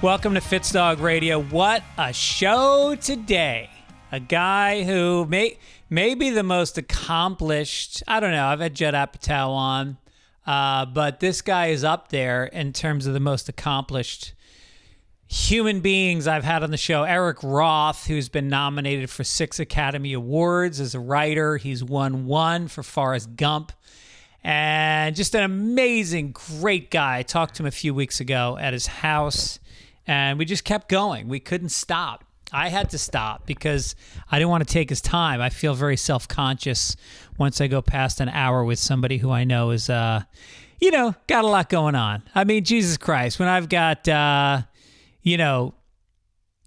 Welcome to Fitzdog Radio. What a show today. A guy who may be the most accomplished. I don't know. I've had Judd Apatow on. But this guy is up there in terms of the most accomplished human beings I've had on the show. Eric Roth, who's been nominated for 6 Academy Awards as a writer. He's won 1 for Forrest Gump. And just an amazing, great guy. I talked to him a few weeks ago at his house. And we just kept going. We couldn't stop. I had to stop because I didn't want to take his time. I feel very self-conscious once I go past an hour with somebody who I know is, got a lot going on. I mean, Jesus Christ, when I've got,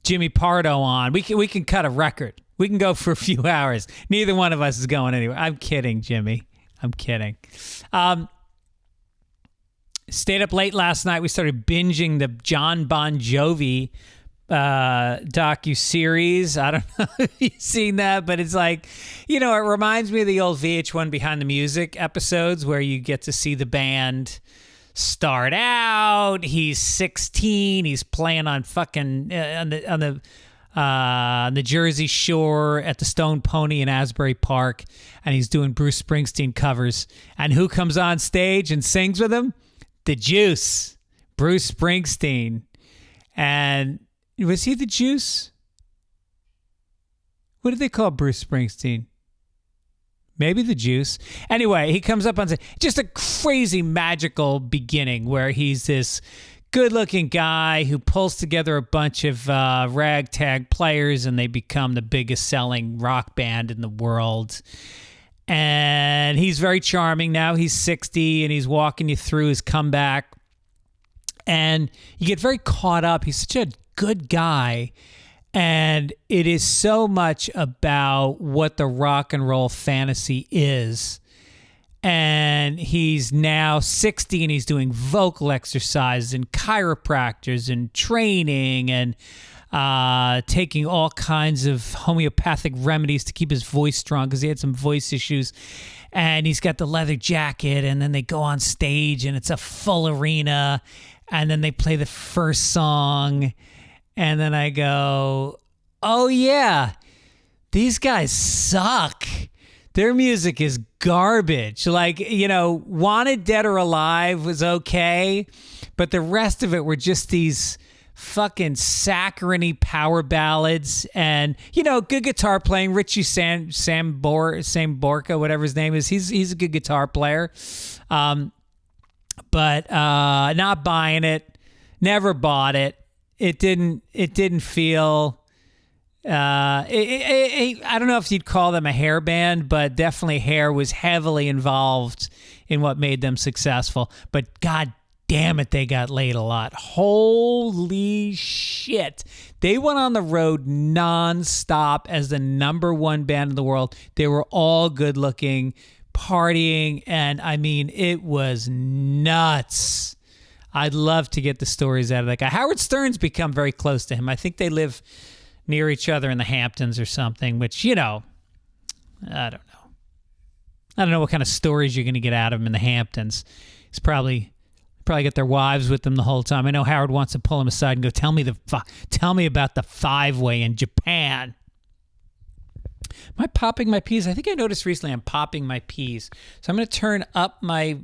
Jimmy Pardo on, we can cut a record. We can go for a few hours. Neither one of us is going anywhere. I'm kidding, Jimmy. I'm kidding. Stayed up late last night. We started binging the Jon Bon Jovi docu-series. I don't know if you've seen that, but it's like, it reminds me of the old VH1 Behind the Music episodes where you get to see the band start out. He's 16. He's playing on fucking on the Jersey Shore at the Stone Pony in Asbury Park, and he's doing Bruce Springsteen covers. And who comes on stage and sings with him? The Juice, Bruce Springsteen. And was he the Juice? What did they call Bruce Springsteen? Maybe the Juice. Anyway, he comes up on stage. Just a crazy magical beginning where he's this good-looking guy who pulls together a bunch of ragtag players and they become the biggest selling rock band in the world. And he's very charming now. He's 60 and he's walking you through his comeback. And you get very caught up. He's such a good guy. And it is so much about what the rock and roll fantasy is. And he's now 60 and he's doing vocal exercises and chiropractors and training and taking all kinds of homeopathic remedies to keep his voice strong because he had some voice issues. And he's got the leather jacket, and then they go on stage and it's a full arena, and then they play the first song, and then I go, oh yeah, these guys suck. Their music is garbage. Like, Wanted Dead or Alive was okay, but the rest of it were just these fucking saccharine power ballads and, good guitar playing. Richie Sam Borca, whatever his name is. He's a good guitar player. But not buying it. Never bought it. It didn't feel... I don't know if you'd call them a hair band, but definitely hair was heavily involved in what made them successful. But God damn it, they got laid a lot. Holy shit. They went on the road nonstop as the #1 band in the world. They were all good looking, partying, and I mean, it was nuts. I'd love to get the stories out of that guy. Howard Stern's become very close to him. I think they live near each other in the Hamptons or something, which, I don't know. I don't know what kind of stories you're going to get out of him in the Hamptons. He's probably got their wives with them the whole time. I know Howard wants to pull him aside and go, tell me about the 5-way in Japan. Am I popping my peas? I think I noticed recently I'm popping my peas. So I'm going to turn up my...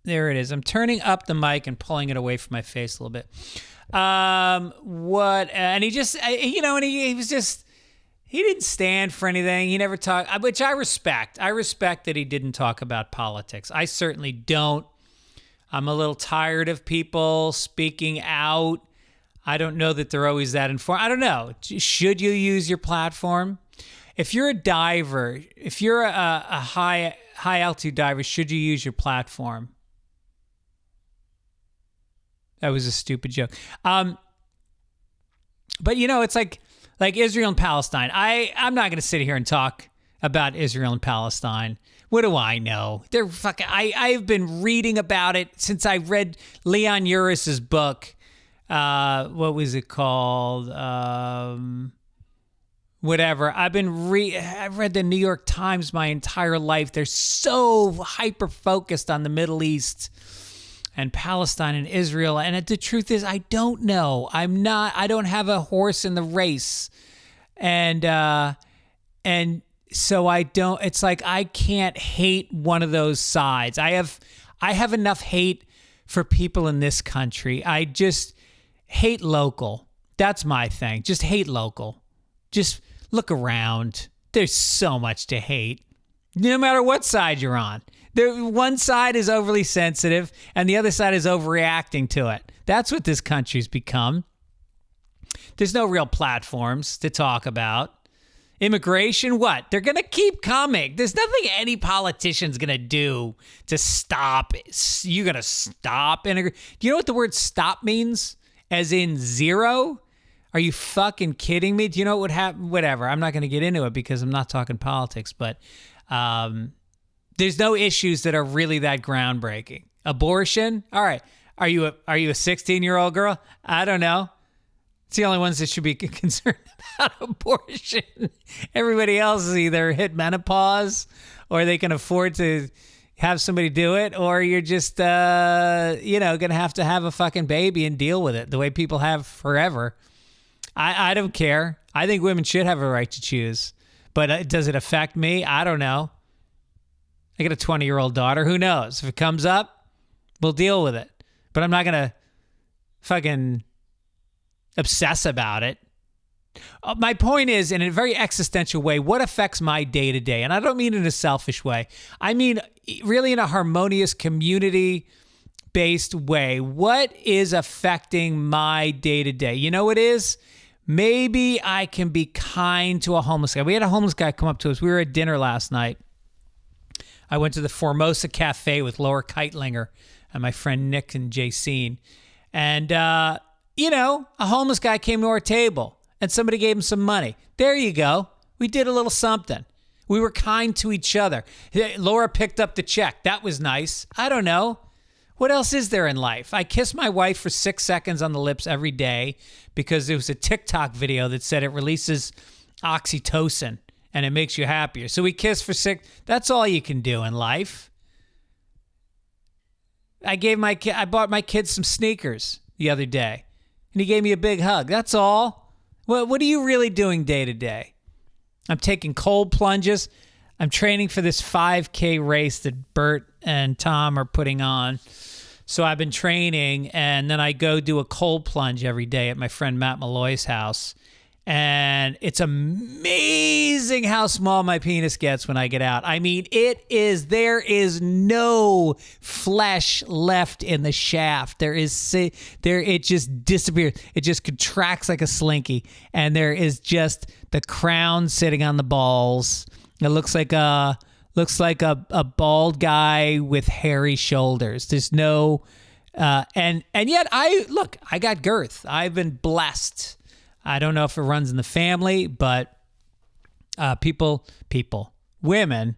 There it is. I'm turning up the mic and pulling it away from my face a little bit. And he just, he was just, he didn't stand for anything. He never talked, which I respect. I respect that he didn't talk about politics. I certainly don't. I'm a little tired of people speaking out. I don't know that they're always that informed. I don't know. Should you use your platform? If you're a diver, if you're a high altitude diver, should you use your platform? That was a stupid joke. But it's like Israel and Palestine. I'm not going to sit here and talk about Israel and Palestine. What do I know? They're fucking. I've been reading about it since I read Leon Uris's book. What was it called? Whatever. I've read the New York Times my entire life. They're so hyper focused on the Middle East. and Palestine and Israel. And the truth is, I don't know. I don't have a horse in the race. And so I don't, it's like, I can't hate one of those sides. I have enough hate for people in this country. I just hate local. That's my thing. Just hate local. Just look around. There's so much to hate, no matter what side you're on. One side is overly sensitive and the other side is overreacting to it. That's what this country's become. There's no real platforms to talk about. Immigration, what? They're going to keep coming. There's nothing any politician's going to do to stop. You're going to stop. Do you know what the word stop means? As in zero? Are you fucking kidding me? Do you know what would happen? Whatever. I'm not going to get into it because I'm not talking politics, but there's no issues that are really that groundbreaking. Abortion? All right. Are you a 16-year-old girl? I don't know. It's the only ones that should be concerned about abortion. Everybody else is either hit menopause or they can afford to have somebody do it, or you're just, going to have a fucking baby and deal with it the way people have forever. I don't care. I think women should have a right to choose. But does it affect me? I don't know. I got a 20-year-old daughter. Who knows? If it comes up, we'll deal with it. But I'm not going to fucking obsess about it. My point is, in a very existential way, what affects my day-to-day? And I don't mean in a selfish way. I mean really in a harmonious, community-based way. What is affecting my day-to-day? You know what it is? Maybe I can be kind to a homeless guy. We had a homeless guy come up to us. We were at dinner last night. I went to the Formosa Cafe with Laura Keitlinger and my friend Nick and Jacine. And, a homeless guy came to our table and somebody gave him some money. There you go. We did a little something. We were kind to each other. Laura picked up the check. That was nice. I don't know. What else is there in life? I kiss my wife for 6 seconds on the lips every day because there was a TikTok video that said it releases oxytocin and it makes you happier. So we kiss for 6. That's all you can do in life. I bought my kids some sneakers the other day, and he gave me a big hug. That's all. What are you really doing day to day? I'm taking cold plunges. I'm training for this 5K race that Bert and Tom are putting on. So I've been training, and then I go do a cold plunge every day at my friend Matt Malloy's house. And it's amazing how small my penis gets when I get out. I mean, there is no flesh left in the shaft. It just disappears. It just contracts like a slinky. And there is just the crown sitting on the balls. It looks like a bald guy with hairy shoulders. There's no, and yet I got girth. I've been blessed. I don't know if it runs in the family, but women,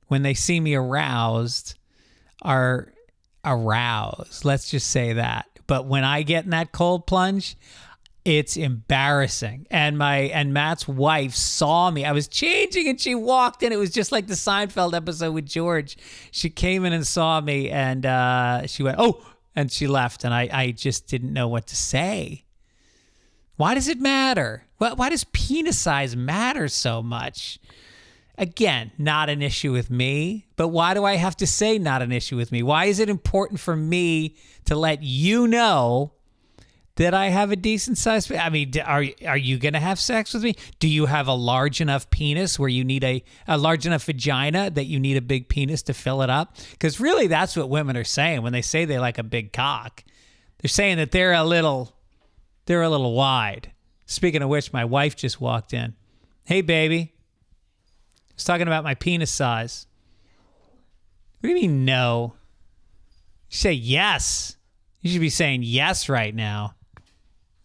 when they see me aroused, are aroused. Let's just say that. But when I get in that cold plunge, it's embarrassing. And Matt's wife saw me. I was changing and she walked in. It was just like the Seinfeld episode with George. She came in and saw me and she went, "Oh," and she left. And I just didn't know what to say. Why does it matter? Why does penis size matter so much? Again, not an issue with me, but why do I have to say not an issue with me? Why is it important for me to let you know that I have a decent size? I mean, are you going to have sex with me? Do you have a large enough penis where you need a large enough vagina that you need a big penis to fill it up? Because really, that's what women are saying when they say they like a big cock. They're saying that they're a little wide. Speaking of which, my wife just walked in. "Hey, baby." I was talking about my penis size. What do you mean, no? You say yes. You should be saying yes right now.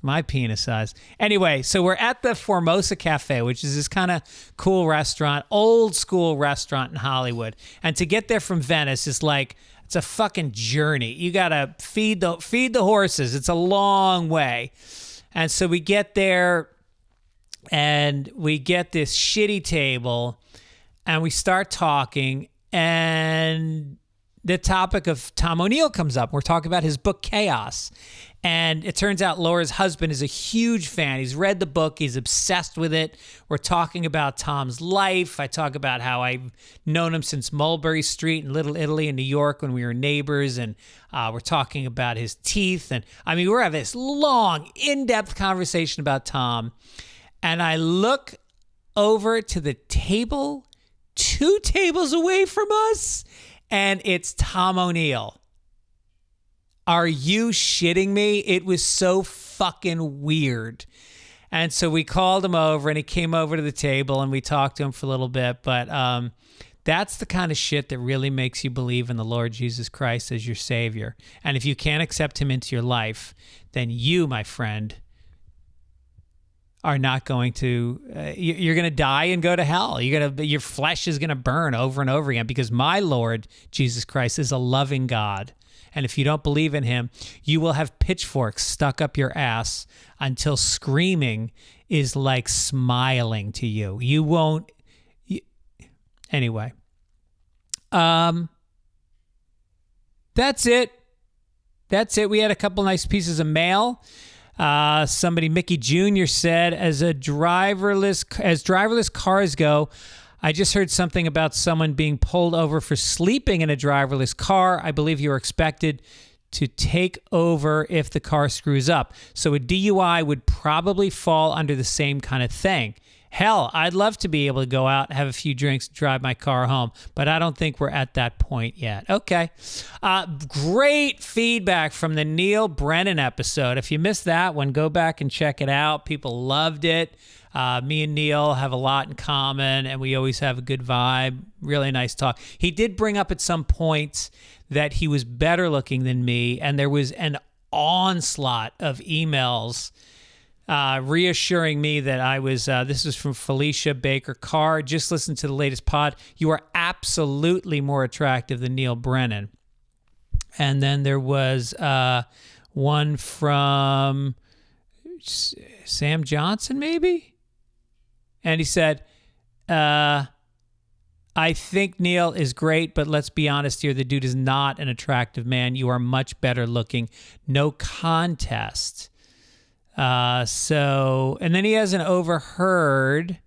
My penis size. Anyway, so we're at the Formosa Cafe, which is this kind of cool restaurant, old school restaurant in Hollywood. And to get there from Venice is like, it's a fucking journey. You got to feed the horses. It's a long way. And so we get there and we get this shitty table and we start talking, and the topic of Tom O'Neill comes up. We're talking about his book, Chaos. And it turns out Laura's husband is a huge fan. He's read the book. He's obsessed with it. We're talking about Tom's life. I talk about how I've known him since Mulberry Street in Little Italy in New York when we were neighbors. And we're talking about his teeth. And I mean, we're having this long, in-depth conversation about Tom. And I look over to the table 2 tables away from us, and it's Tom O'Neill. Are you shitting me? It was so fucking weird. And so we called him over, and he came over to the table, and we talked to him for a little bit. But that's the kind of shit that really makes you believe in the Lord Jesus Christ as your Savior. And if you can't accept him into your life, then you, my friend, are not going to, you're going to die and go to hell. Your flesh is going to burn over and over again, because my Lord Jesus Christ is a loving God. And if you don't believe in him, you will have pitchforks stuck up your ass until screaming is like smiling to you. You won't. Anyway. That's it. We had a couple nice pieces of mail. Somebody, Mickey Jr. said, as driverless cars go, I just heard something about someone being pulled over for sleeping in a driverless car. I believe you are expected to take over if the car screws up. So a DUI would probably fall under the same kind of thing. Hell, I'd love to be able to go out, have a few drinks, drive my car home, but I don't think we're at that point yet. Okay. Great feedback from the Neil Brennan episode. If you missed that one, go back and check it out. People loved it. Me and Neil have a lot in common, and we always have a good vibe. Really nice talk. He did bring up at some point that he was better looking than me, and there was an onslaught of emails reassuring me that I was, this is from Felicia Baker Carr. Just listen to the latest pod. You are absolutely more attractive than Neil Brennan. And then there was one from Sam Johnson, maybe? And he said, I think Neil is great, but let's be honest here. The dude is not an attractive man. You are much better looking. No contest. And then he has an overheard.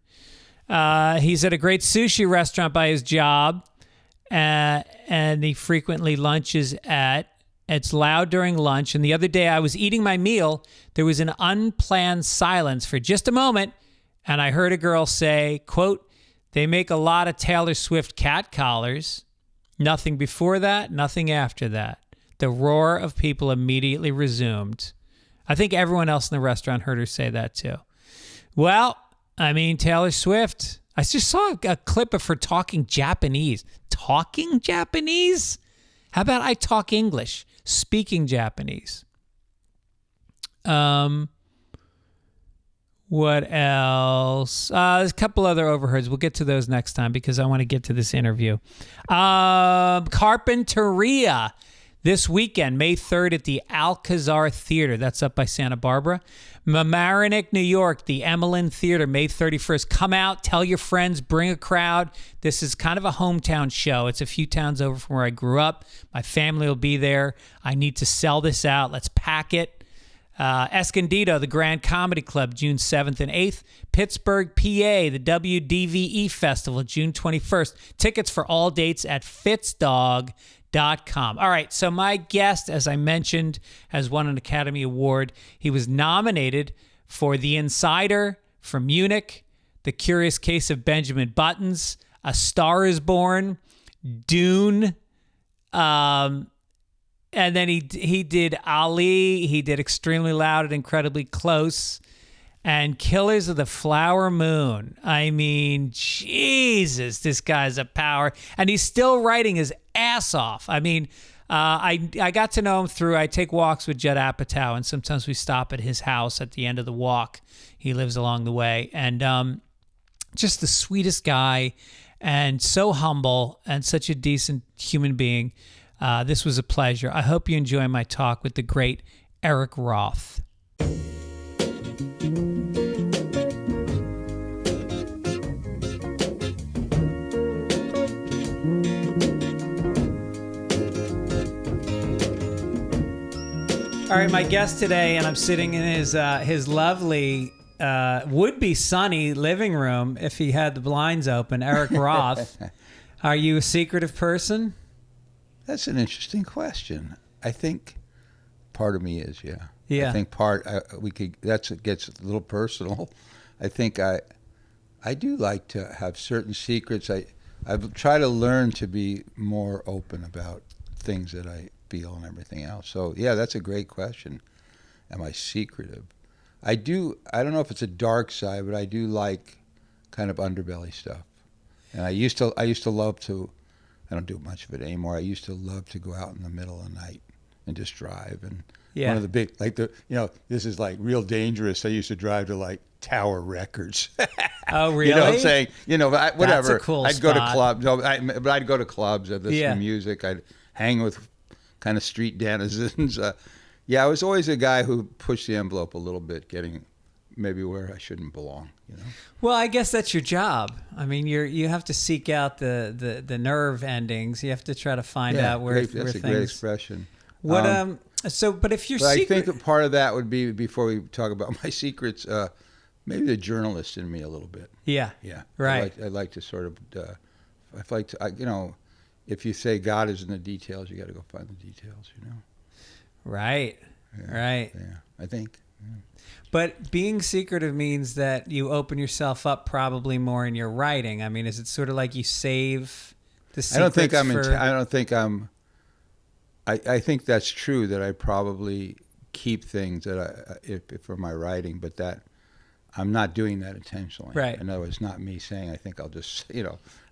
He's at a great sushi restaurant by his job, and he frequently lunches at. It's loud during lunch. And the other day I was eating my meal. There was an unplanned silence for just a moment, and I heard a girl say, quote, "They make a lot of Taylor Swift cat collars." Nothing before that, nothing after that. The roar of people immediately resumed. I think everyone else in the restaurant heard her say that too. Well, I mean, Taylor Swift, I just saw a clip of her talking Japanese. Talking Japanese? How about I talk English? Speaking Japanese. What else? There's a couple other overheards. We'll get to those next time because I want to get to this interview. Carpinteria. This weekend, May 3rd at the Alcazar Theater. That's up by Santa Barbara. Mamaroneck, New York, the Emmeline Theater, May 31st. Come out, tell your friends, bring a crowd. This is kind of a hometown show. It's a few towns over from where I grew up. My family will be there. I need to sell this out. Let's pack it. Escondido, the Grand Comedy Club, June 7th and 8th. Pittsburgh, PA, the WDVE Festival, June 21st. Tickets for all dates at Fitzdog.com. All right, so my guest, as I mentioned, has won an Academy Award. He was nominated for The Insider from Munich, The Curious Case of Benjamin Buttons, A Star is Born, Dune, and then he did Ali, he did Extremely Loud and Incredibly Close, and Killers of the Flower Moon. I mean, Jesus, this guy's a power. And he's still writing his ass off. I mean, I got to know him through, I take walks with Judd Apatow, and sometimes we stop at his house at the end of the walk. He lives along the way. And just the sweetest guy, and so humble, and such a decent human being. This was a pleasure. I hope you enjoy my talk with the great Eric Roth. All right, my guest today, and I'm sitting in his lovely, would-be sunny living room if he had the blinds open, Eric Roth. Are you a secretive person? That's an interesting question. I think part of me is, yeah. Yeah. I think that gets a little personal. I think I do like to have certain secrets. I've tried to learn to be more open about things that I feel and everything else. So yeah, that's a great question. Am I secretive? I don't know if it's a dark side, but I do like kind of underbelly stuff. And I used to love to, I don't do much of it anymore. I used to love to go out in the middle of the night and just drive. And yeah. One of the big, this is like real dangerous. I used to drive to like Tower Records. Oh, really? You know what I'm saying? Whatever. That's a cool I'd go to spot. clubs. No, but I'd go to clubs. I'd listen Yeah. to music. I'd hang with kind of street denizens. Yeah, I was always a guy who pushed the envelope a little bit, getting maybe where I shouldn't belong. Well, I guess that's your job. I mean, you have to seek out the nerve endings. You have to try to find out where that's where a things. great expression. What but if you're But secret, I think part of that would be, before we talk about my secrets, maybe the journalist in me a little bit. yeah, Yeah, right. I'd like to sort of, I'd like to, if you say God is in the details, you got to go find the details. Right, Yeah, right. Yeah, I think. Yeah. But being secretive means that you open yourself up probably more in your writing. I mean, is it sort of like you save the secrets I don't think for... I think that's true, that I probably keep things that if for my writing, but that I'm not doing that intentionally. Right. I know it's not me saying, I think I'll just,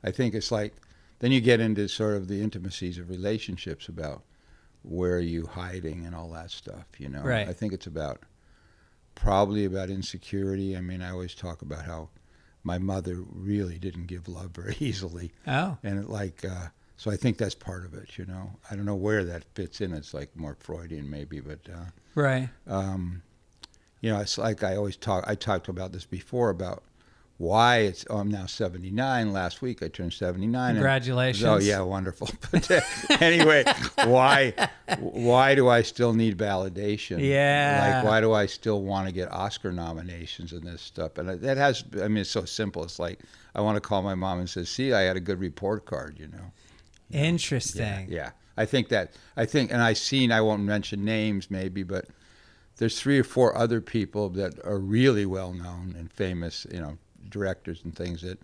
I think it's like, then you get into sort of the intimacies of relationships about where are you hiding and all that stuff, Right. I think it's probably about insecurity. I mean, I always talk about how my mother really didn't give love very easily. Oh. And so I think that's part of it, I don't know where that fits in. It's like more Freudian maybe, but Right. It's like I talked about this before, about why I'm now 79. Last week I turned 79. Congratulations. Oh yeah, wonderful. But anyway, why do I still need validation? Yeah. Like, why do I still want to get Oscar nominations and this stuff? And it's so simple. It's like, I want to call my mom and say, see, I had a good report card, Interesting. Yeah. I think, and I won't mention names maybe, but there's 3 or 4 other people that are really well known and famous, directors and things, that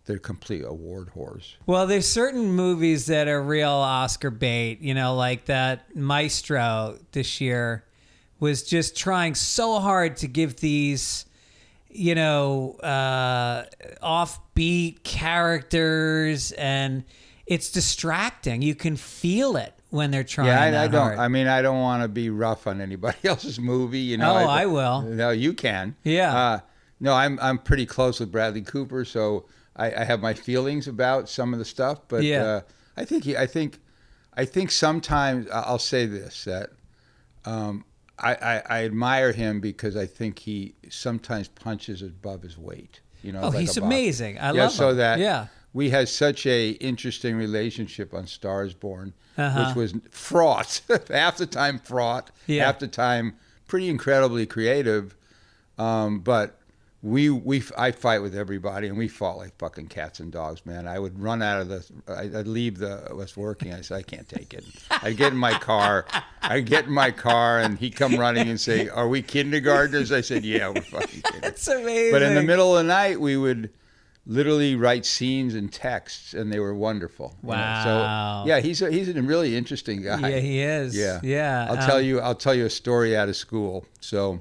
they're complete award whores. Well, there's certain movies that are real Oscar bait, like that Maestro this year was just trying so hard to give these, offbeat characters, and it's distracting. You can feel it when they're trying that hard. I don't want to be rough on anybody else's movie, Oh, I will. No, you can. Yeah. No, I'm pretty close with Bradley Cooper, so I have my feelings about some of the stuff. But yeah. I think sometimes I'll say this, that I admire him because I think he sometimes punches above his weight. Like he's amazing. I love him. So that yeah. we had such a interesting relationship on Stars Born, Uh-huh. which was fraught, half the time fraught, Yeah. half the time pretty incredibly creative. But I fight with everybody, and we fought like fucking cats and dogs, man. I would run out of I'd leave us working. I said, I can't take it. I'd get in my car, and he'd come running and say, are we kindergartners? I said, yeah, we're fucking kidding. That's amazing. But in the middle of the night, we would literally write scenes and texts, and they were wonderful. Wow. So yeah, he's a really interesting guy. Yeah, he is. Yeah. Yeah. I'll tell you a story out of school. So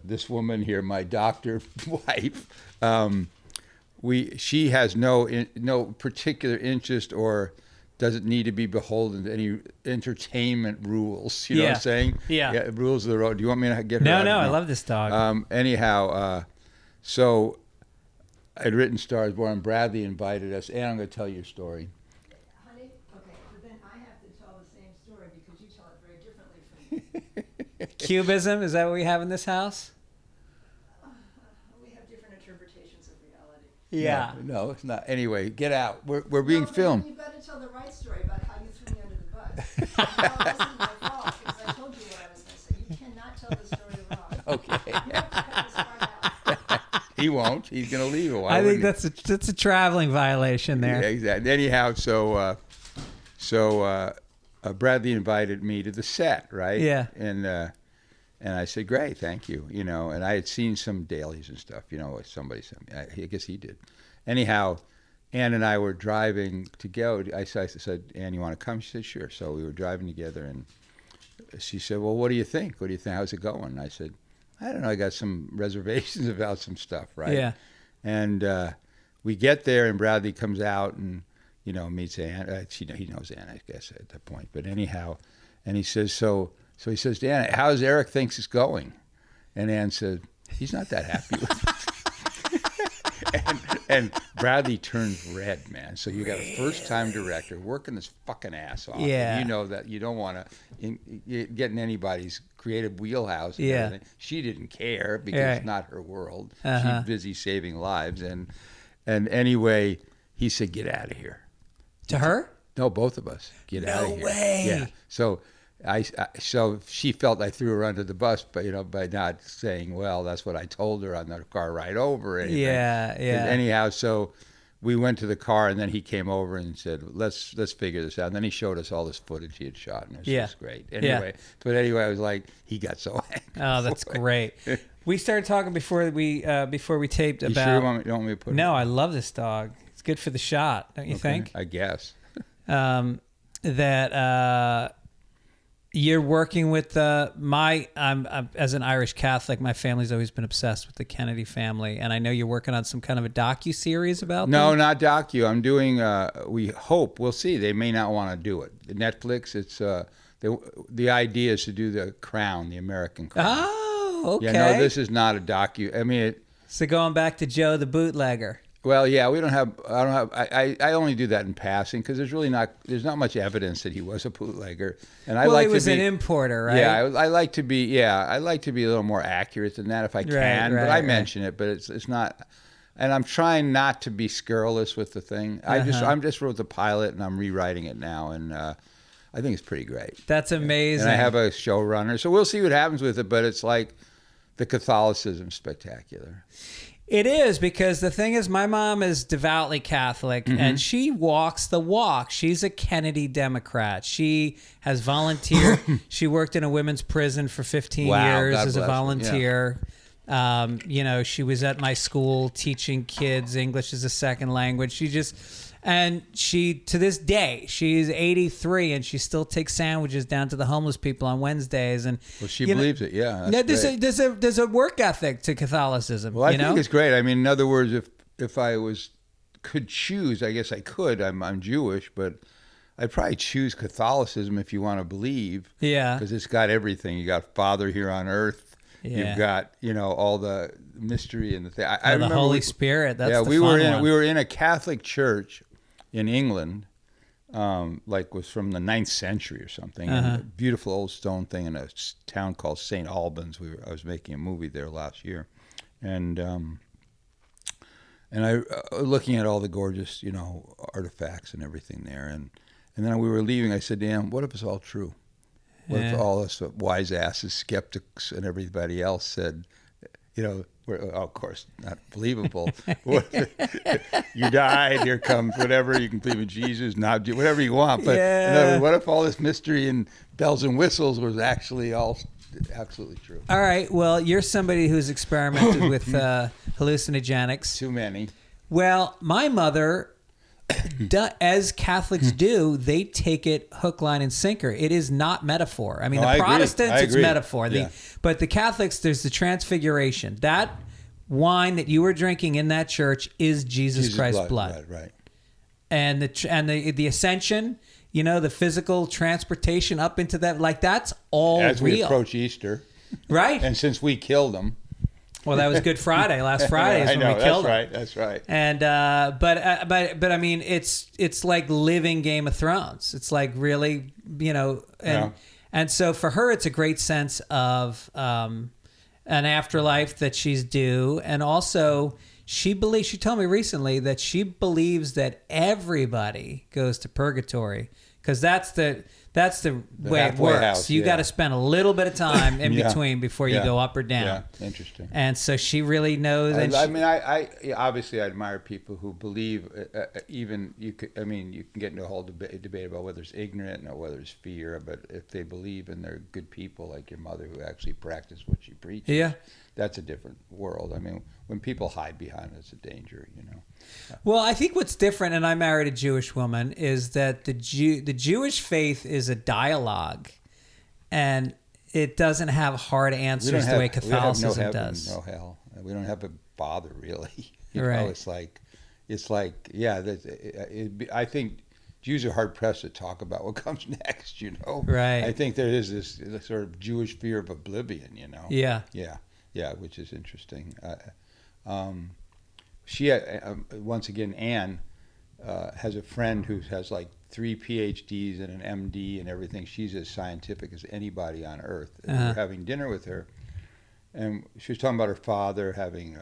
this woman here, my doctor wife, she has no particular interest or doesn't need to be beholden to any entertainment rules. You know what I'm saying? Yeah. Rules of the road. Do you want me to get her? No, I love this dog. Anyhow, so I'd written Stars Born. Bradley invited us, and I'm going to tell you a story. Honey, okay, but then I have to tell the same story because you tell it very differently from me. Cubism, is that what we have in this house? We have different interpretations of reality. Yeah. No, it's not. Anyway, get out. We're being filmed. You've got to tell the right story about how you threw me under the bus. Well, this is my fault because I told you what I tell the story to Roth. Okay. You have to cut this part out. He won't. He's going to leave it. Why I think wouldn't he? that's a traveling violation there. Yeah, exactly. Anyhow, so Bradley invited me to the set, right? Yeah. And I said, great, thank you. You know, and I had seen some dailies and stuff. You know, somebody sent me. I guess he did. Anyhow, Ann and I were driving to go. I said, Ann, you want to come? She said, sure. So we were driving together, and she said, well, what do you think? What do you think? How's it going? And I said, I don't know. I got some reservations about some stuff, right? Yeah. And we get there, and Bradley comes out and, you know, meets Ann. He knows Ann, I guess, at that point. But anyhow, and he says, so he says to Ann, how's Eric thinks it's going? And Ann said, he's not that happy with it. and Bradley turns red, man. So you got a first-time director working his fucking ass off. Yeah. And you know that you don't want to get in anybody's creative wheelhouse. And Yeah. everything. She didn't care because Right. it's not her world. Uh-huh. She's busy saving lives. And anyway, he said, get out of here. To her? No, both of us. Get out of here. No way. Yeah. So so she felt I threw her under the bus, but by not saying, well, that's what I told her on the car ride over. Or anything. Yeah, yeah. Anyhow, so we went to the car, and then he came over and said, let's figure this out. And then he showed us all this footage he had shot, and it was just great. Anyway, but anyway, I was like, he got so angry. Oh, that's great. We started talking before we taped You about. sure you don't want me to put it? No, I love this dog. It's good for the shot, don't you think? I guess. That you're working with I'm as an Irish Catholic, my family's always been obsessed with the Kennedy family, and I know you're working on some kind of a docu-series about No, them. not docu. I'm doing. We hope we'll see. They may not want to do it. Netflix. It's the idea is to do the Crown, the American Crown. Oh, okay. Yeah, no, this is not a docu. I mean, So going back to Joe the bootlegger. well, yeah, we don't have. I don't have. I only do that in passing because there's not much evidence that he was a bootlegger. And I like he was to be, an importer, right? Yeah, I like to be. Yeah, I like to be a little more accurate than that if I can. But I mention it, but it's not. And I'm trying not to be scurrilous with the thing. I'm just wrote the pilot and I'm rewriting it now, and I think it's pretty great. That's amazing. And I have a showrunner, so we'll see what happens with it. But it's like the Catholicism spectacular. It is, because the thing is, my mom is devoutly Catholic, and she walks the walk. She's a Kennedy Democrat. She has volunteered. She worked in a women's prison for 15 years God as a bless her. volunteer. She was at my school teaching kids English as a second language. She to this day, she's 83 and she still takes sandwiches down to the homeless people on Wednesdays. And Well, she believes it. Yeah. there's a work ethic to Catholicism. Well, I think it's great. I mean, in other words, if I could choose, I guess I could. I'm Jewish, but I'd probably choose Catholicism if you want to believe. Yeah. Because it's got everything. You got Father here on earth. Yeah. You've got all the mystery and the thing. I the remember Holy Spirit. That's we one. were in a Catholic church in England, was from the 9th century or something. And a beautiful old stone thing in a town called St. Albans. I was making a movie there last year, and I looking at all the gorgeous artifacts and everything there, and then we were leaving. I said, "Damn, what if it's all true? What if all us wise asses, skeptics, and everybody else said, of course, not believable. You died, here comes whatever. You can believe in Jesus, not whatever you want. But what if all this mystery and bells and whistles was actually all absolutely true? All right. Well, you're somebody who's experimented with hallucinogenics. Too many. Well, my mother, as Catholics do, they take it hook, line, and sinker. It is not metaphor. I mean, the Protestants, it's metaphor. Yeah. But the Catholics, there's the transfiguration. That wine that you were drinking in that church is Jesus Christ's blood. Right. And the ascension, the physical transportation up into that, that's all as real. we approach Easter. Right. And since we killed them. Well, that was Good Friday. Last Friday is when we killed him. That's right. And but I mean, it's like living Game of Thrones. It's like really, and so for her, it's a great sense of an afterlife that she's due, and also she told me recently that she believes that everybody goes to purgatory, because that's the That's the way it halfway works. house, You yeah. got to spend a little bit of time in Yeah. between before you Yeah. go up or down. Yeah, interesting. And so she really knows. And I mean, I obviously I admire people who believe even you could. I mean, you can get into a whole debate about whether it's ignorant or whether it's fear. But if they believe and they're good people, like your mother, who actually practice what she preaches, Yeah. that's a different world. I mean, when people hide behind it, it's a danger, you know. Well, I think what's different, and I married a Jewish woman, is that the Jewish faith is a dialogue, and it doesn't have hard answers the way Catholicism we have no heaven, does. no hell. We don't have a bother really. You Right. know, it's like yeah. I think Jews are hard pressed to talk about what comes next. You know, Right. I think there is this sort of Jewish fear of oblivion. You know. Yeah. Yeah, which is interesting. She once again, Anne has a friend who has like 3 PhDs and an MD and everything. She's as scientific as anybody on earth. And we were having dinner with her, and she was talking about her father having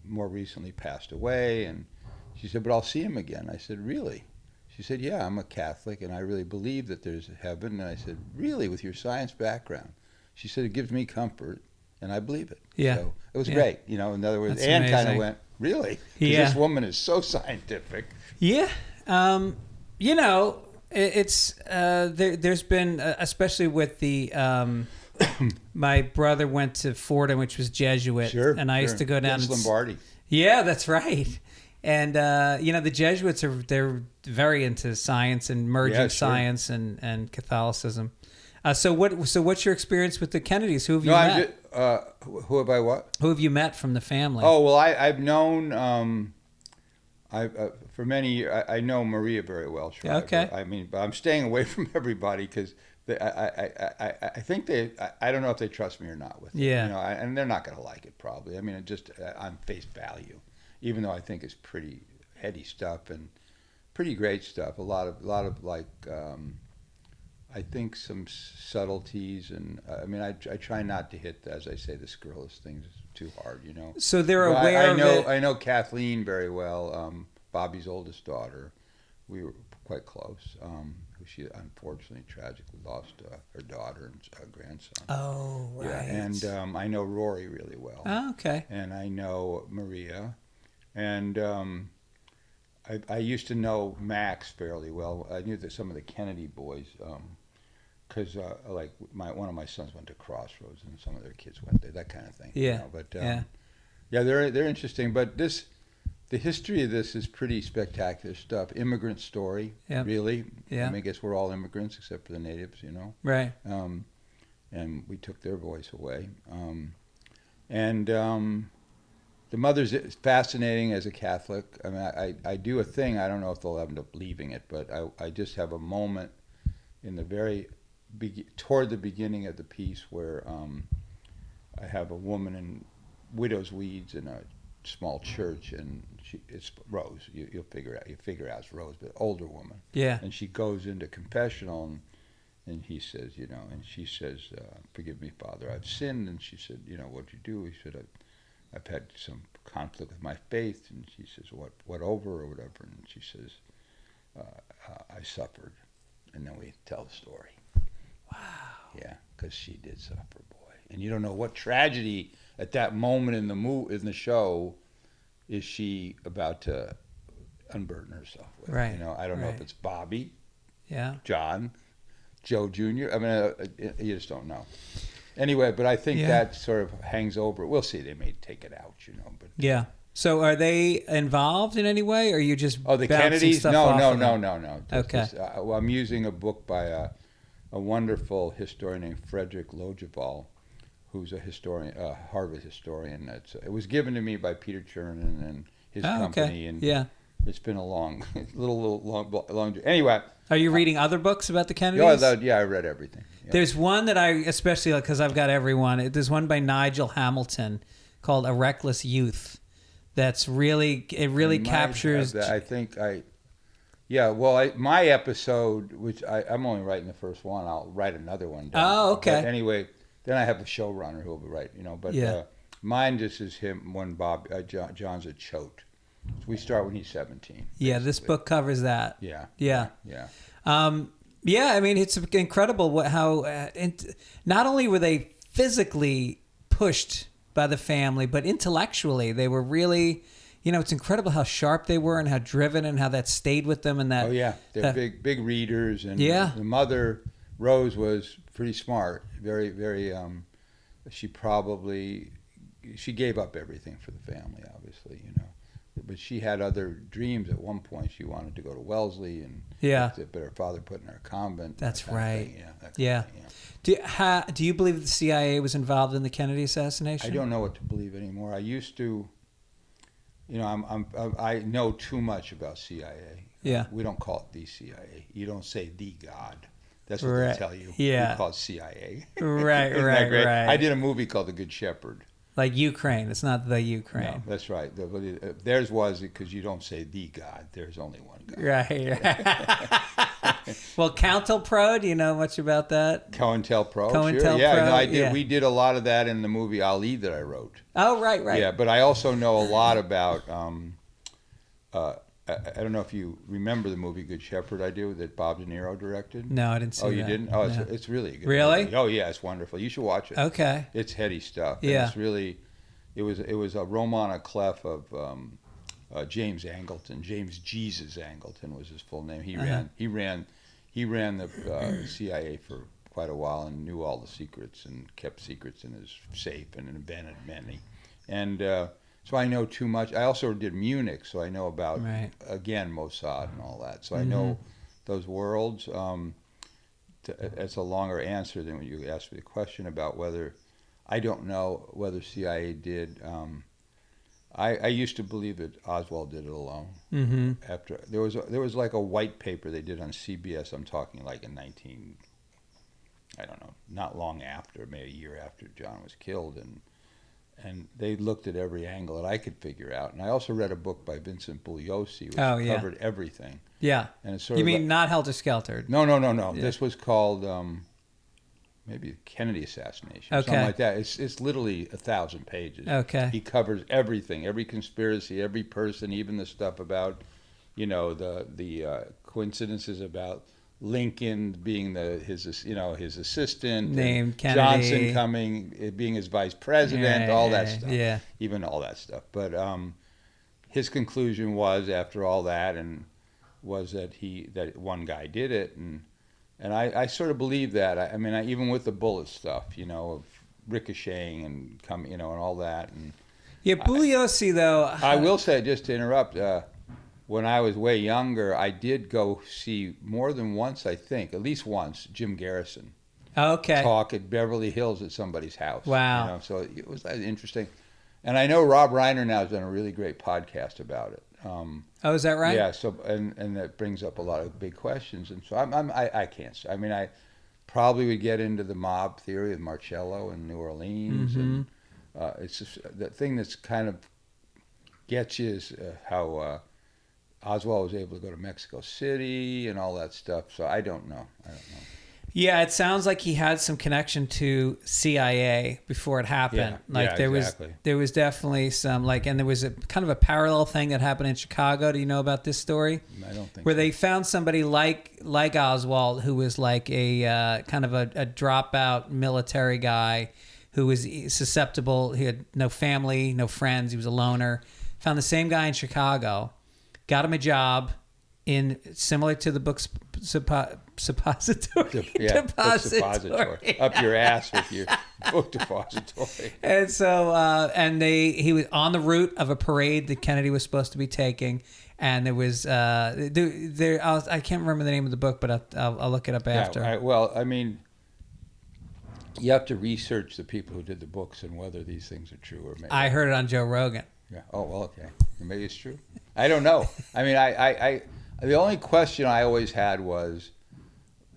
more recently passed away, and she said, "But I'll see him again." I said, "Really?" She said, "Yeah, I'm a Catholic, and I really believe that there's a heaven." And I said, "Really, with your science background?" She said, "It gives me comfort, and I believe it." Yeah. So it was Yeah. great. You know, in other words, That's Anne kind of amazing. went, "Really?" 'Cause Yeah. this woman is so scientific. Yeah. You know, it's there's been, especially with the, my brother went to Fordham, which was Jesuit. Sure. And I used to go down Vince and Lombardi. Yeah, that's right. And, you know, the Jesuits they're very into science and merging Yeah, sure. science and Catholicism. So what's your experience with the Kennedys? Who have you No, met? who have I what? Who have you met from the family? Oh well, I've known for many years. I know Maria very well. Shriver. Okay. I mean, but I'm staying away from everybody because I think they. I don't know if they trust me or not with it. Yeah. You know, and they're not going to like it probably. I mean, it just on face value, even though I think it's pretty heady stuff and pretty great stuff. A lot of like. I think some subtleties, and I mean, I try not to hit, as I say, the scurrilous things too hard, you know. So they're But aware of it. I know Kathleen very well, Bobby's oldest daughter. We were quite close. She unfortunately tragically lost her daughter and grandson. Oh, right. Yeah, and I know Rory really well. Oh, okay. And I know Maria, and I used to know Max fairly well. I knew that some of the Kennedy boys, because like one of my sons went to Crossroads, and some of their kids went there, that kind of thing. Yeah. You know? But Yeah. they're interesting. But the history of this is pretty spectacular stuff. Immigrant story, Yeah. really. Yeah. I mean, I guess we're all immigrants except for the natives, you know. Right. And we took their voice away. The mother's fascinating as a Catholic. I mean, I do a thing. I don't know if they'll end up leaving it, but I just have a moment in the toward the beginning of the piece where I have a woman in widow's weeds in a small church, and it's Rose. You'll figure out it's Rose, but older woman. Yeah. And she goes into confessional, and he says, you know, and she says, "Forgive me, Father, I've sinned." And she said, "You know, what'd you do?" He said, I've had some conflict with my faith." And she says, what over or whatever? And she says, "I suffered." And then we tell the story. Wow. Yeah, because she did suffer, boy. And you don't know what tragedy at that moment in the show is she about to unburden herself with. Right. You know, I don't know if Right. it's Bobby, Yeah. John, Joe Jr. I mean, you just don't know. Anyway, but I think Yeah. that sort of hangs over. We'll see. They may take it out, you know. But Yeah. So are they involved in any way, or are you just the bouncing Kennedys? stuff No. off of them? No. Okay. Well, I'm using a book by a wonderful historian named Frederick Logeval, who's a historian, a Harvard historian. It was given to me by Peter Chernin and his company, and Yeah. it's been a long journey. Anyway. Are you reading other books about the Kennedys? I read everything. Yeah. There's one that I especially like because I've got everyone. There's one by Nigel Hamilton called "A Reckless Youth." That's really captures. I think my episode, which I'm only writing the first one. I'll write another one down. Oh, okay. But anyway, then I have a showrunner who will be writing. You know, but Yeah. mine just is him when John's a chote. So we start when he's 17. Yeah, this basically. book covers that. Yeah. Yeah. Yeah. Yeah, I mean, it's incredible how not only were they physically pushed by the family, but intellectually they were really, it's incredible how sharp they were and how driven and how that stayed with them. And that, Oh yeah, they're big readers, and Yeah. the mother Rose was pretty smart, very very. She gave up everything for the family, obviously, but she had other dreams. At one point, she wanted to go to Wellesley, and but her father put in her a convent. That's that kind of right. thing. Yeah. Do you believe that the CIA was involved in the Kennedy assassination? I don't know what to believe anymore. I used to, I know too much about CIA. Yeah. We don't call it the CIA. You don't say the God. That's what Right. they tell you. Yeah. You call it CIA. Right, Isn't right, that great? right. I did a movie called The Good Shepherd. Like Ukraine. It's not the Ukraine. No, that's right. Theirs was because you don't say the God. There's only one God. Right. Well, COINTELPRO, do you know much about that? COINTELPRO. COINTELPRO, Sure. Yeah, no, I did. yeah. We did a lot of that in the movie Ali that I wrote. Oh, right. Yeah, but I also know a lot about. I don't know if you remember the movie Good Shepherd I did that Bob De Niro directed. No, I didn't see that. Oh, you didn't? Oh, No. it's really a good. Really? Movie. Oh, yeah, it's wonderful. You should watch it. Okay. It's heady stuff. Yeah. And it's really, it was a roman à clef of James Angleton. James Jesus Angleton was his full name. He ran the CIA for quite a while and knew all the secrets and kept secrets in his safe and invented many. And so I know too much. I also did Munich, so I know about, again, Mossad and all that. So I know those worlds. It's a longer answer than when you asked me the question about whether, I don't know whether CIA did. I used to believe that Oswald did it alone. Mm-hmm. After there was like a white paper they did on CBS. I'm talking like in I don't know, not long after, maybe a year after John was killed, and they looked at every angle that I could figure out. And I also read a book by Vincent Bugliosi, which covered everything. Yeah. And it's sort you of mean not Helter Skelter? No. Yeah. This was called maybe Kennedy assassination, something like that. It's literally 1,000 pages. Okay. He covers everything, every conspiracy, every person, even the stuff about, the coincidences about Lincoln being his assistant, named Kennedy, Johnson coming, being his vice president, all that stuff. Yeah. Even all that stuff. But his conclusion was, after all that, was that that one guy did it, and I sort of believe that. I mean, even with the bullet stuff, of ricocheting and and all that, and Bugliosi though. I will say, just to interrupt. When I was way younger, I did go see more than once, I think, at least once, Jim Garrison talk at Beverly Hills at somebody's house. Wow. So it was interesting. And I know Rob Reiner now has done a really great podcast about it. Oh, is that right? Yeah. So and that brings up a lot of big questions. And so I can't. I mean, I probably would get into the mob theory of Marcello in New Orleans, and it's just the thing that's kind of gets you is how. Oswald was able to go to Mexico City and all that stuff. So I don't know. Yeah, it sounds like he had some connection to CIA before it happened. There was definitely some and there was a kind of a parallel thing that happened in Chicago. Do you know about this story? I don't think where so. They found somebody like Oswald who was like a kind of a dropout military guy who was susceptible. He had no family, no friends. He was a loner. Found the same guy in Chicago. Got him a job similar to the book suppository. Depository. Up your ass with your book depository. And so, he was on the route of a parade that Kennedy was supposed to be taking. And there was, I can't remember the name of the book, but I'll look it up after. Yeah, well, I mean, you have to research the people who did the books and whether these things are true or maybe. I heard it on Joe Rogan. Yeah. Oh, well, okay. Maybe it's true. I don't know. I mean, I the only question I always had was,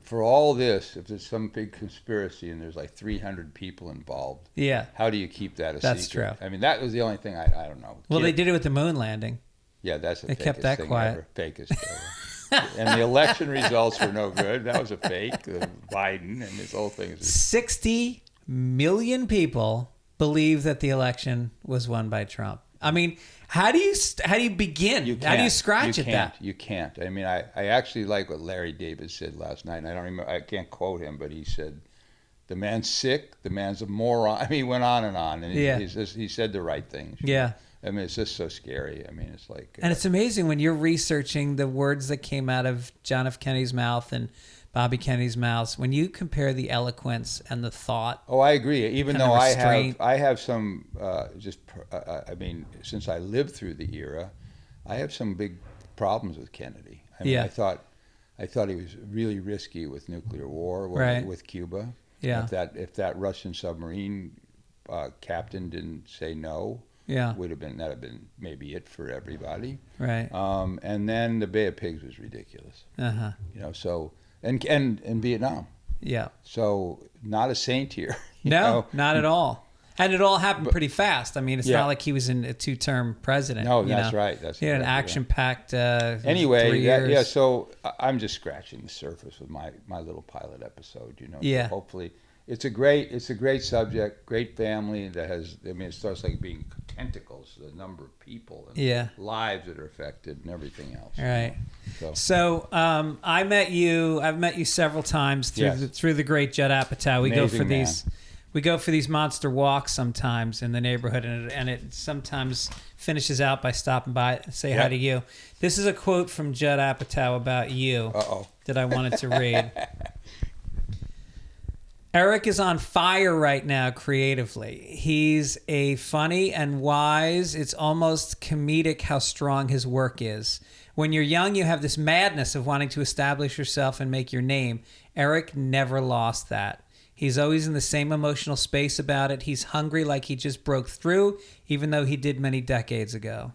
for all this, if there's some big conspiracy and there's like 300 people involved, how do you keep that a secret? That's true. I mean, that was the only thing I don't know. Well, they did it with the moon landing. Yeah, that's they kept that thing quiet. Ever. Fakest ever. And the election results were no good. That was a fake. Biden and his whole thing. 60 million people believe that the election was won by Trump. I mean, how do you begin? You can't. How do you scratch at that? You can't. I mean, I actually like what Larry David said last night. And I don't remember. I can't quote him, but he said, "The man's sick. The man's a moron." I mean, he went on, and he said the right things. Yeah. I mean, it's just so scary. I mean, it's like. And it's amazing when you're researching the words that came out of John F. Kennedy's mouth and Bobby Kennedy's mouth. When you compare the eloquence and the thought. Oh, I agree. Even and though the I have some I mean, since I lived through the era, I have some big problems with Kennedy. I mean, Yeah. I thought he was really risky with nuclear war Right. with Cuba. Yeah. If that Russian submarine captain didn't say no, Yeah. that'd have been maybe it for everybody. Right. And then the Bay of Pigs was ridiculous. Uh-huh. So and Vietnam. Yeah. So not a saint here. you No, know? not at all. And it all happened pretty fast. I mean, it's Yeah. not like he was in a 2-term president. No, you that's know? right. That's He had an exactly right. action-packed. Anyway, 3 years. yeah. So I'm just scratching the surface with my little pilot episode. Yeah. So hopefully, it's a great subject, great family that has. I mean, it starts like being tentacles, the number of people and lives that are affected and everything else. Right. So I've met you several times through the great Judd Apatow. We go for these monster walks sometimes in the neighborhood, and it sometimes finishes out by stopping by and say hi to you. This is a quote from Judd Apatow about you that I wanted to read. Eric is on fire right now creatively. He's a funny and wise, it's almost comedic how strong his work is. When you're young, you have this madness of wanting to establish yourself and make your name. Eric never lost that. He's always in the same emotional space about it. He's hungry like he just broke through, even though he did many decades ago.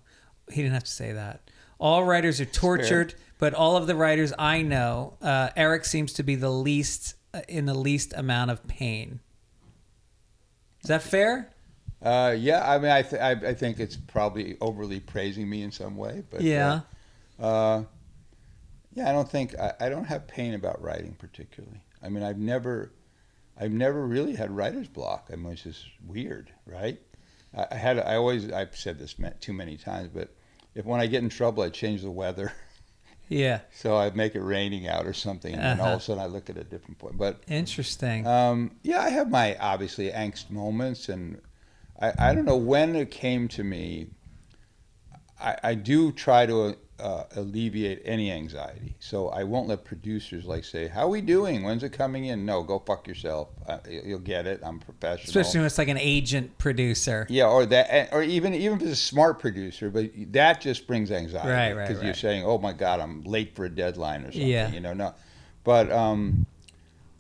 He didn't have to say that. All writers are tortured, but all of the writers I know, Eric seems to be the least amount of pain. Is that fair? Yeah. I mean, I think it's probably overly praising me in some way, but yeah. I don't have pain about writing particularly. I mean, I've never really had writer's block. I mean, it's just weird, right? I've said this too many times, but when I get in trouble, I change the weather. Yeah. So I make it raining out or something, and then all of a sudden I look at a different point. But interesting. Yeah, I have my obviously angst moments, and I don't know when it came to me. I do try to alleviate any anxiety, so I won't let producers say, "How are we doing? When's it coming in?" No, go fuck yourself. You'll get it. I'm professional. Especially when it's like an agent producer. Yeah, or even if it's a smart producer, but that just brings anxiety, right. Because you're saying, "Oh my God, I'm late for a deadline or something." Yeah. No. But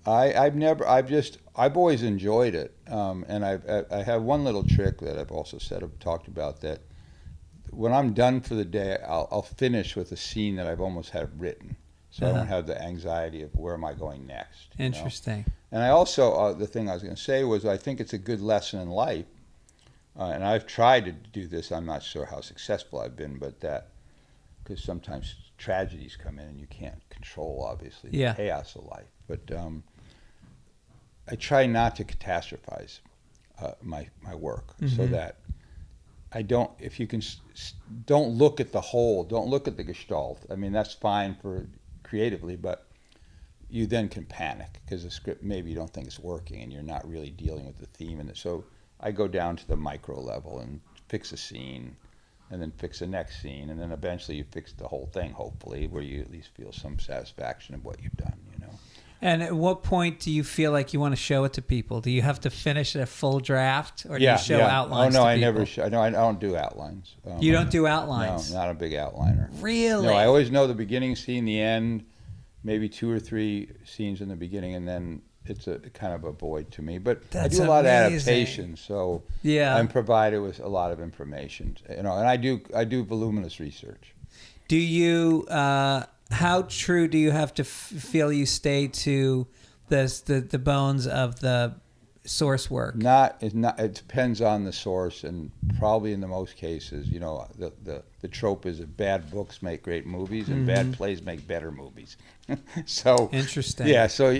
I've always enjoyed it, and I have one little trick that I've also talked about that. When I'm done for the day, I'll finish with a scene that I've almost had written, so I don't have the anxiety of where am I going next. Interesting. And I also, the thing I was going to say was, I think it's a good lesson in life, and I've tried to do this. I'm not sure how successful I've been, but because sometimes tragedies come in and you can't control, obviously, the chaos of life. But I try not to catastrophize my work, so that I don't. If you can, don't look at the whole. Don't look at the gestalt. I mean, that's fine for creatively, but you then can panic because the script maybe you don't think it's working and you're not really dealing with the theme. And so I go down to the micro level and fix a scene, and then fix the next scene, and then eventually you fix the whole thing. Hopefully, where you at least feel some satisfaction of what you've done. And at what point do you feel like you want to show it to people? Do you have to finish a full draft, or do you show outlines? Oh no, to I people? never. I don't do outlines. You don't do outlines? No, not a big outliner. Really? No, I always know the beginning scene, the end, maybe 2 or 3 scenes in the beginning, and then it's a kind of a void to me. But That's I do a lot of amazing. adaptations, so I'm provided with a lot of information. And I do voluminous research. Do you? How true do you have to feel you stay to the bones of the source work? It depends on the source, and probably in the most cases, the trope is that bad books make great movies and bad plays make better movies. So interesting. Yeah, so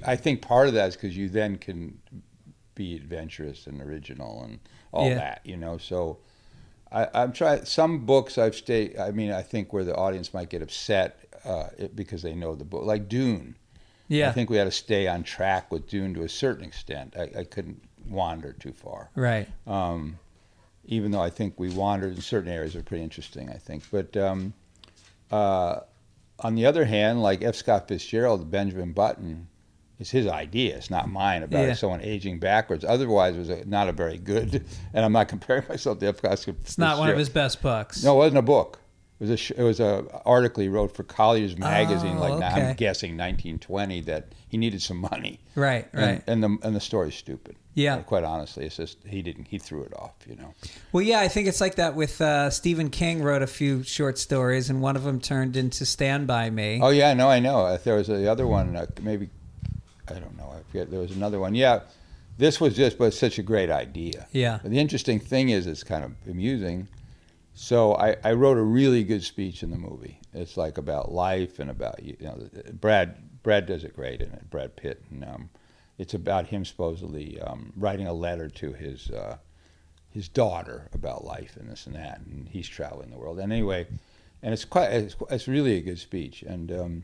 I think part of that is because you then can be adventurous and original and all that, So I'm trying. Some books I've stayed. I mean, I think where the audience might get upset because they know the book, like Dune. Yeah. I think we had to stay on track with Dune to a certain extent. I couldn't wander too far. Right. Even though I think we wandered in certain areas that are pretty interesting, I think. But on the other hand, like F. Scott Fitzgerald, Benjamin Button, it's his idea. It's not mine about someone aging backwards. Otherwise, it was not a very good, and I'm not comparing myself to F. Scott Fitzgerald. It's not one of his best books. No, it wasn't a book. It was a article he wrote for Collier's magazine, I'm guessing 1920, that he needed some money. Right, right. And the story's stupid. Yeah. Quite honestly, it's just he threw it off, Well, yeah, I think it's like that with Stephen King wrote a few short stories, and one of them turned into Stand By Me. Oh yeah, I know. There was the other one, maybe, I don't know. I forget. There was another one. Yeah, this was but such a great idea. Yeah. But the interesting thing is, it's kind of amusing. So I wrote a really good speech in the movie. It's like about life and about Brad does it great in it. Brad Pitt, and it's about him supposedly writing a letter to his daughter about life and this and that, and he's traveling the world. And anyway, and it's really a good speech, and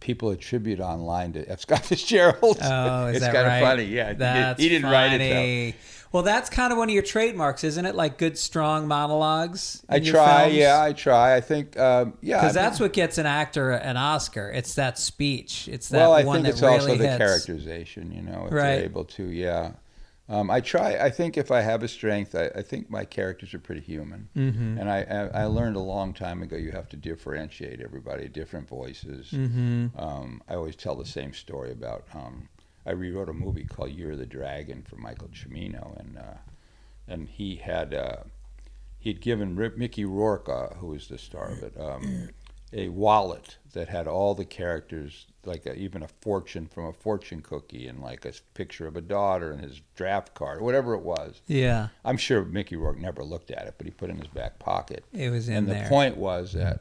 people attribute online to F. Scott Fitzgerald. Oh, is it's that kind right? of funny. Yeah, That's he didn't write it though. Well, that's kind of one of your trademarks, isn't it? Like good, strong monologues. I try. I think. Because that's what gets an actor an Oscar. It's that speech. It's that I one think that it's really also the hits. characterization. If Right. you're able to. Yeah. I try. I think if I have a strength, I think my characters are pretty human. Mm-hmm. And I learned a long time ago you have to differentiate everybody, different voices. Mm-hmm. I always tell the same story about. I rewrote a movie called Year of the Dragon for Michael Cimino, and he'd given Mickey Rourke, who was the star of it, a wallet that had all the characters, like even a fortune from a fortune cookie, and like a picture of a daughter and his draft card, whatever it was. Yeah. I'm sure Mickey Rourke never looked at it, but he put it in his back pocket. It was in and there. And the point was that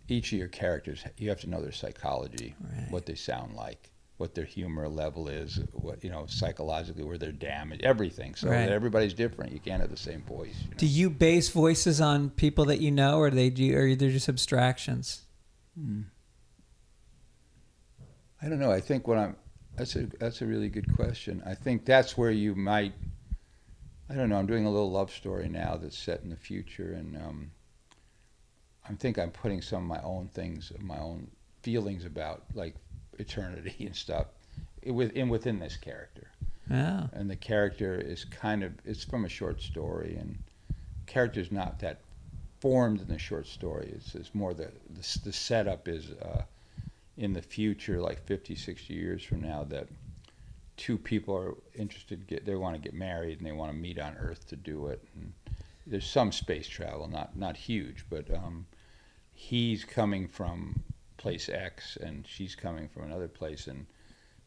each of your characters, you have to know their psychology, Right. what they sound like, what their humor level is, what psychologically where they're damaged, everything. So Right. that everybody's different. You can't have the same voice. Do you base voices on people that you know, or are they just abstractions? I don't know. I think that's a really good question. I think that's where you might. I don't know. I'm doing a little love story now that's set in the future, and I'm putting some of my own things, my own feelings about like eternity and stuff within this character. Yeah. And the character is it's from a short story, and the character's not that formed in the short story. It's more the setup is in the future, like 50, 60 years from now, that two people are interested, they want to get married and they want to meet on Earth to do it. And there's some space travel, not huge, but he's coming from place X and she's coming from another place, and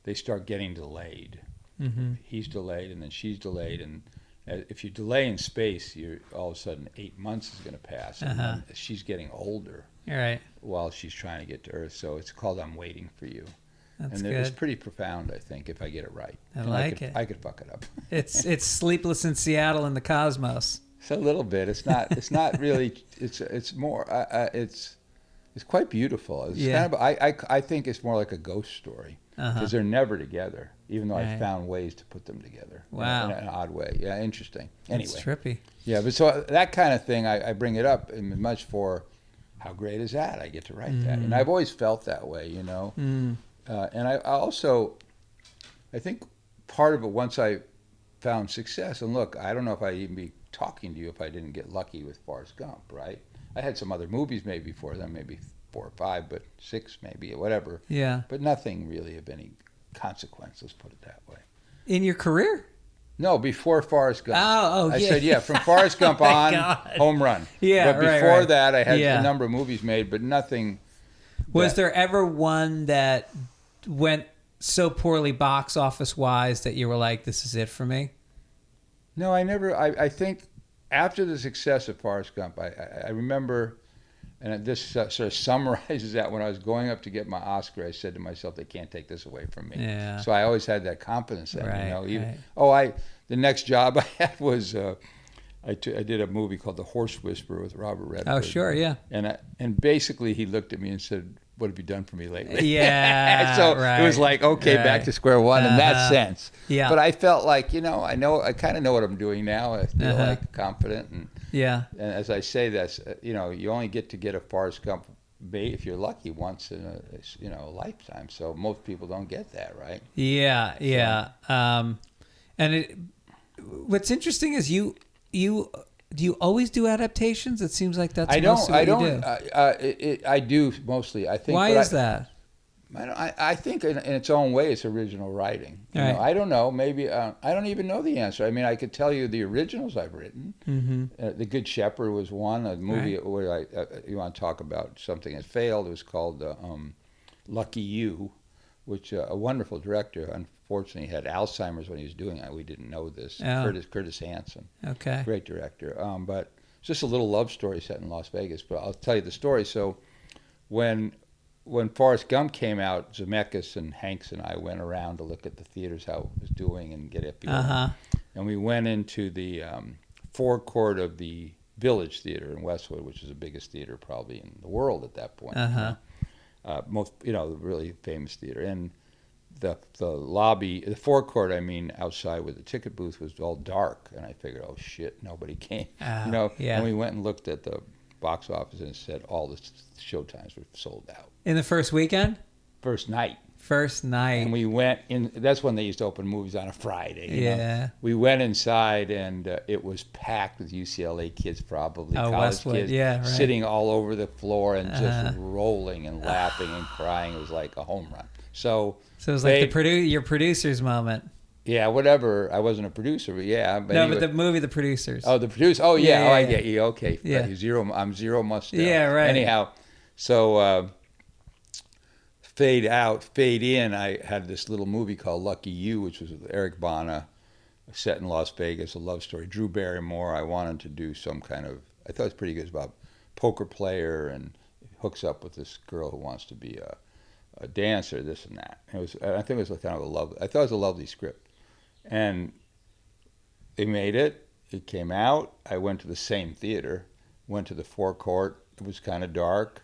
they start getting delayed. Mm-hmm. He's delayed and then she's delayed, and if you delay in space, you're all of a sudden 8 months is going to pass, and then she's getting older. Right. While she's trying to get to Earth, so it's called "I'm Waiting for You." That's and good. It's pretty profound, I think, if I get it right. I And like it. I could fuck it up. It's Sleepless in Seattle in the cosmos. It's a little bit. It's not. It's not really. It's more. It's quite beautiful. It's kind of. I think it's more like a ghost story because they're never together, even though I found ways to put them together. Wow. In an odd way. Yeah, interesting. Anyway. It's trippy. Yeah, but so that kind of thing, I bring it up much for. How great is that? I get to write that, and I've always felt that way, And I also, I think part of it, once I found success, and look, I don't know if I'd even be talking to you if I didn't get lucky with Forrest Gump, right? I had some other movies made before then, maybe 4 or 5, but 6 maybe, whatever. Yeah. But nothing really of any consequence, let's put it that way. In your career? No, before Forrest Gump. I said, from Forrest Gump on, home run. Yeah, but before right. that, I had a number of movies made, but nothing. Was there ever one that went so poorly box office wise that you were like, this is it for me? No, I never. I think after the success of Forrest Gump, I remember, and this sort of summarizes that, when I was going up to get my Oscar, I said to myself, they can't take this away from me. Yeah. So I always had that confidence then, Right, right. The next job I had was I did a movie called The Horse Whisperer with Robert Redford. Oh, sure, yeah. And basically he looked at me and said, "What have you done for me lately?" Yeah, so right. it was like, okay, back to square one in that sense. Yeah. But I felt like, I kind of know what I'm doing now. I feel like confident. And as I say, that's, you only get a Forrest Gump, if you're lucky, once in a lifetime. So most people don't get that, right? Yeah. And what's interesting is do you always do adaptations? It seems like that's mostly what you do. I do mostly. I think. Why is that? I think in its own way it's original writing. Right. I don't know. Maybe I don't even know the answer. I mean, I could tell you the originals I've written. The Good Shepherd was one. A movie where you want to talk about something that failed. It was called Lucky You, which a wonderful director. Unfortunately, had Alzheimer's when he was doing it. We didn't know this. Oh. Curtis Hanson. Okay. Great director. But it's just a little love story set in Las Vegas. But I'll tell you the story. So when Forrest Gump came out, Zemeckis and Hanks and I went around to look at the theaters, how it was doing, and get it. And we went into the forecourt of the Village Theater in Westwood, which is the biggest theater probably in the world at that point. Most, really famous theater. And the lobby, the forecourt, outside with the ticket booth was all dark. And I figured, oh shit, nobody came. And we went and looked at the box office and it said all the showtimes were sold out. In the first weekend? First night. And we went in. That's when they used to open movies on a Friday. You know? Yeah. We went inside and it was packed with UCLA kids, probably college Westwood. kids, Yeah, right. sitting all over the floor and just rolling and laughing and crying. It was like a home run. So it was like your producer's moment. Yeah, whatever. I wasn't a producer, but yeah. But no, but the movie, The Producers. Oh, The Producer. Oh, yeah. Yeah, I yeah. get you. Okay. Yeah. I'm Zero Mostel. Yeah, right. Anyhow, so fade out, fade in. I had this little movie called Lucky You, which was with Eric Bana, set in Las Vegas, a love story. Drew Barrymore. I wanted to do some kind of, I thought it was pretty good. It's about a poker player and hooks up with this girl who wants to be a dancer, this and that. I think it was kind of I thought it was a lovely script. And they made it. It came out. I went to the same theater, went to the forecourt. It was kind of dark.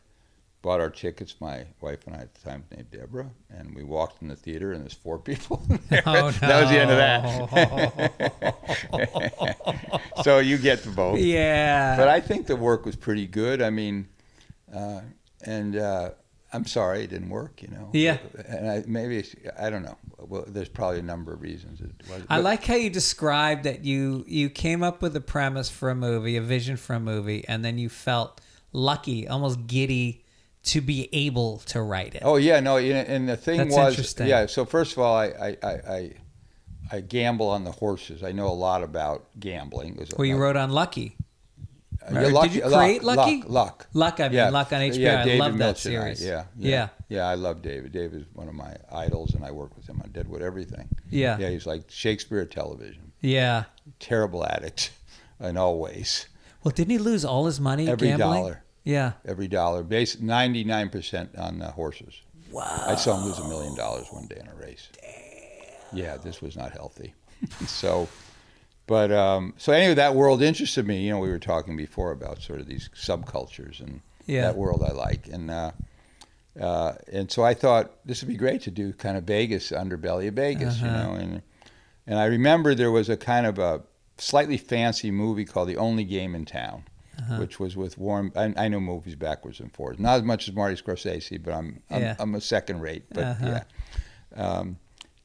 Bought our tickets, my wife and I at the time, named Deborah, and we walked in the theater, and there's 4 people there. Oh, no. That was the end of that. So you get to both. Yeah. But I think the work was pretty good. I'm sorry it didn't work, Yeah. And I don't know. Well, there's probably a number of reasons. I like how you described that you came up with a premise for a movie, a vision for a movie, and then you felt lucky, almost giddy, to be able to write it. Oh yeah, no, and the thing That's was, interesting. yeah. So first of all, I gamble on the horses. I know a lot about gambling. Well, you wrote on Lucky. Lucky, did you create Lucky? Luck. Luck on HBO. Yeah, I love that Milch and series. Yeah, I love David. David is one of my idols, and I work with him on Deadwood Everything. Yeah. Yeah, he's like Shakespeare at television. Yeah. Terrible addict in all ways. Well, didn't he lose all his money Every gambling? dollar. Yeah. Every dollar. 99% on the horses. Wow. I saw him lose $1 million one day in a race. Damn. Yeah, this was not healthy. So anyway, that world interested me. We were talking before about sort of these subcultures and that world I like. And so I thought this would be great to do kind of Vegas, underbelly of Vegas, And I remember there was a kind of a slightly fancy movie called The Only Game in Town, which was with Warren. I know movies backwards and forwards, not as much as Marty Scorsese, but I'm a second rate. But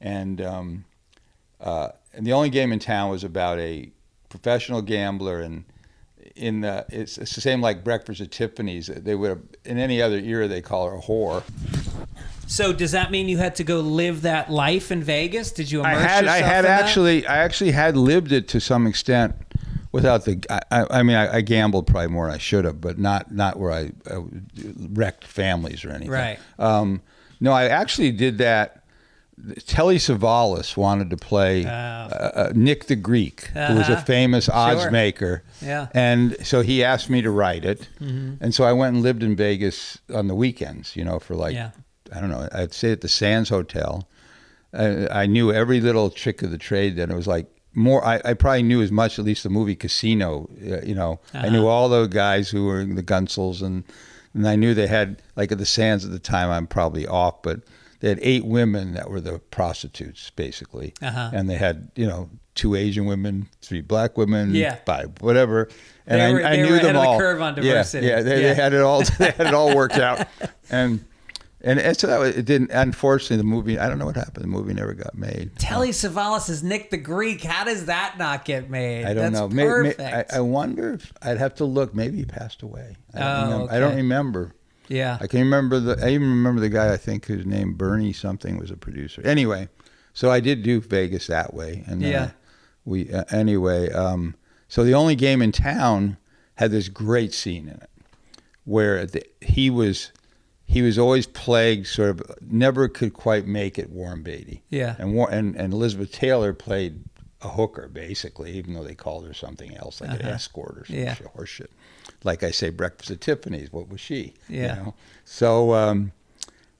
and The Only Game in Town was about a professional gambler, and it's the same like Breakfast at Tiffany's. They would have, in any other era they call her a whore. So does that mean you had to go live that life in Vegas? Did you immerse yourself I actually had lived it to some extent without I gambled probably more than I should have, but not where I wrecked families or anything. Right. No, I actually did that. Telly Savalas wanted to play Nick the Greek, who was a famous odds maker. Yeah. And so he asked me to write it. Mm-hmm. And so I went and lived in Vegas on the weekends, for like, I don't know, I'd stay at the Sands Hotel. I knew every little trick of the trade. Then it was like more. I probably knew as much, at least the movie Casino. You know, I knew all the guys who were the Gunsels, and I knew they had, like, at the Sands at the time. I'm probably off, but they had 8 women that were the prostitutes, basically, and they had, you know, 2 Asian women, 3 black women, 5 whatever. And I knew them all. The curve on diversity. Yeah, they had it all. They had it all worked out, and so that was, it didn't. Unfortunately, the movie. I don't know what happened. The movie never got made. Telly Savalas is Nick the Greek. How does that not get made? I don't know. Perfect. I wonder if I'd have to look. Maybe he passed away. Okay. I don't remember. Yeah. I can remember I even remember the guy, I think, whose name Bernie something was a producer. Anyway, so I did do Vegas that way, and so the only game in town had this great scene in it, where he was always plagued, sort of never could quite make it, Warren Beatty. Yeah. And Elizabeth Taylor played a hooker, basically, even though they called her something else, like an escort or some horseshit. Like I say, Breakfast at Tiffany's, what was she? Yeah. You know? So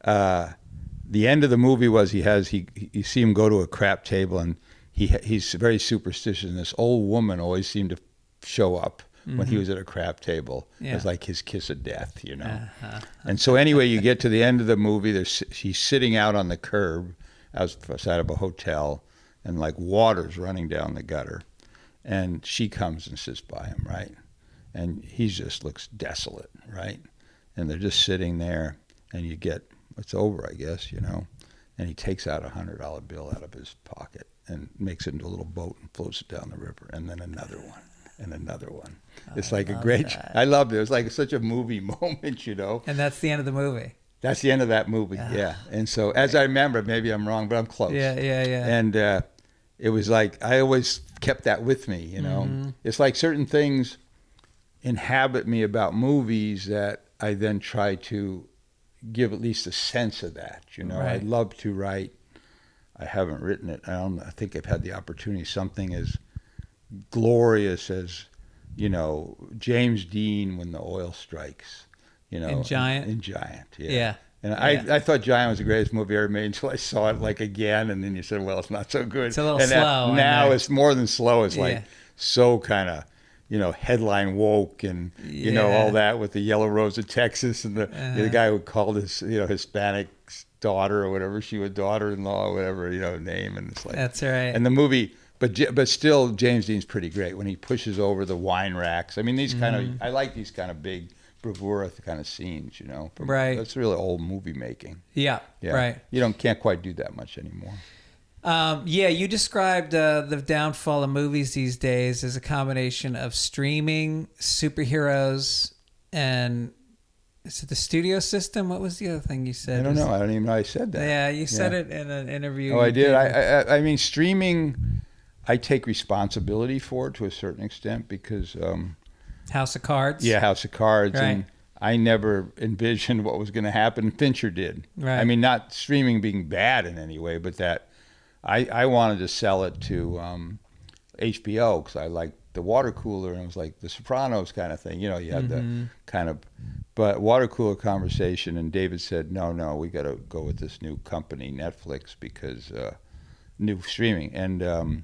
the end of the movie was you see him go to a crap table, and he's very superstitious, and this old woman always seemed to show up when he was at a crap table. It was like his kiss of death, you know. And so anyway, you get to the end of the movie, he's sitting out on the curb outside of a hotel, and like water's running down the gutter, and she comes and sits by him, right? And he just looks desolate, right? And they're just sitting there, and it's over, I guess, you know. And he takes out a $100 bill out of his pocket and makes it into a little boat and floats it down the river, and then another one. And another one. It's like a great. I loved it. It was like such a movie moment, you know. And that's the end of the movie. That's the end of that movie. Yeah. And so, as I remember, maybe I'm wrong, but I'm close. Yeah. And it was like I always kept that with me, you know. It's like certain things inhabit me about movies that I then try to give at least a sense of that, you know. Right. I'd love to write. I haven't written it. I think I've had the opportunity. Something as glorious as, you know, James Dean when the oil strikes, you know. In Giant? In Giant, yeah. Yeah. And I thought Giant was the greatest movie ever made until I saw it like again, and then you said, well, it's not so good. It's a little and slow. Now it's more than slow. It's like so kind of, you know, headline woke and, you know, all that with the Yellow Rose of Texas and the guy who called his, you know, Hispanic daughter or whatever, she was daughter-in-law or whatever, you know, name. And it's like. That's right. And the movie. But still, James Dean's pretty great when he pushes over the wine racks. I mean, these kind of, I like these kind of big bravura kind of scenes, you know. Right. That's really old movie making. Yeah. Right. You can't quite do that much anymore. You described the downfall of movies these days as a combination of streaming, superheroes, and is it the studio system? What was the other thing you said? I don't know. I don't even know I said that. Yeah, you said it in an interview. Oh, I did. I mean, streaming, I take responsibility for it to a certain extent because... House of Cards? Yeah, House of Cards. Right. And I never envisioned what was going to happen. Fincher did. Right. I mean, not streaming being bad in any way, but that I wanted to sell it to HBO because I liked the water cooler, and it was like the Sopranos kind of thing. You know, you had the kind of... But water cooler conversation, and David said, no, we got to go with this new company, Netflix, because new streaming. And...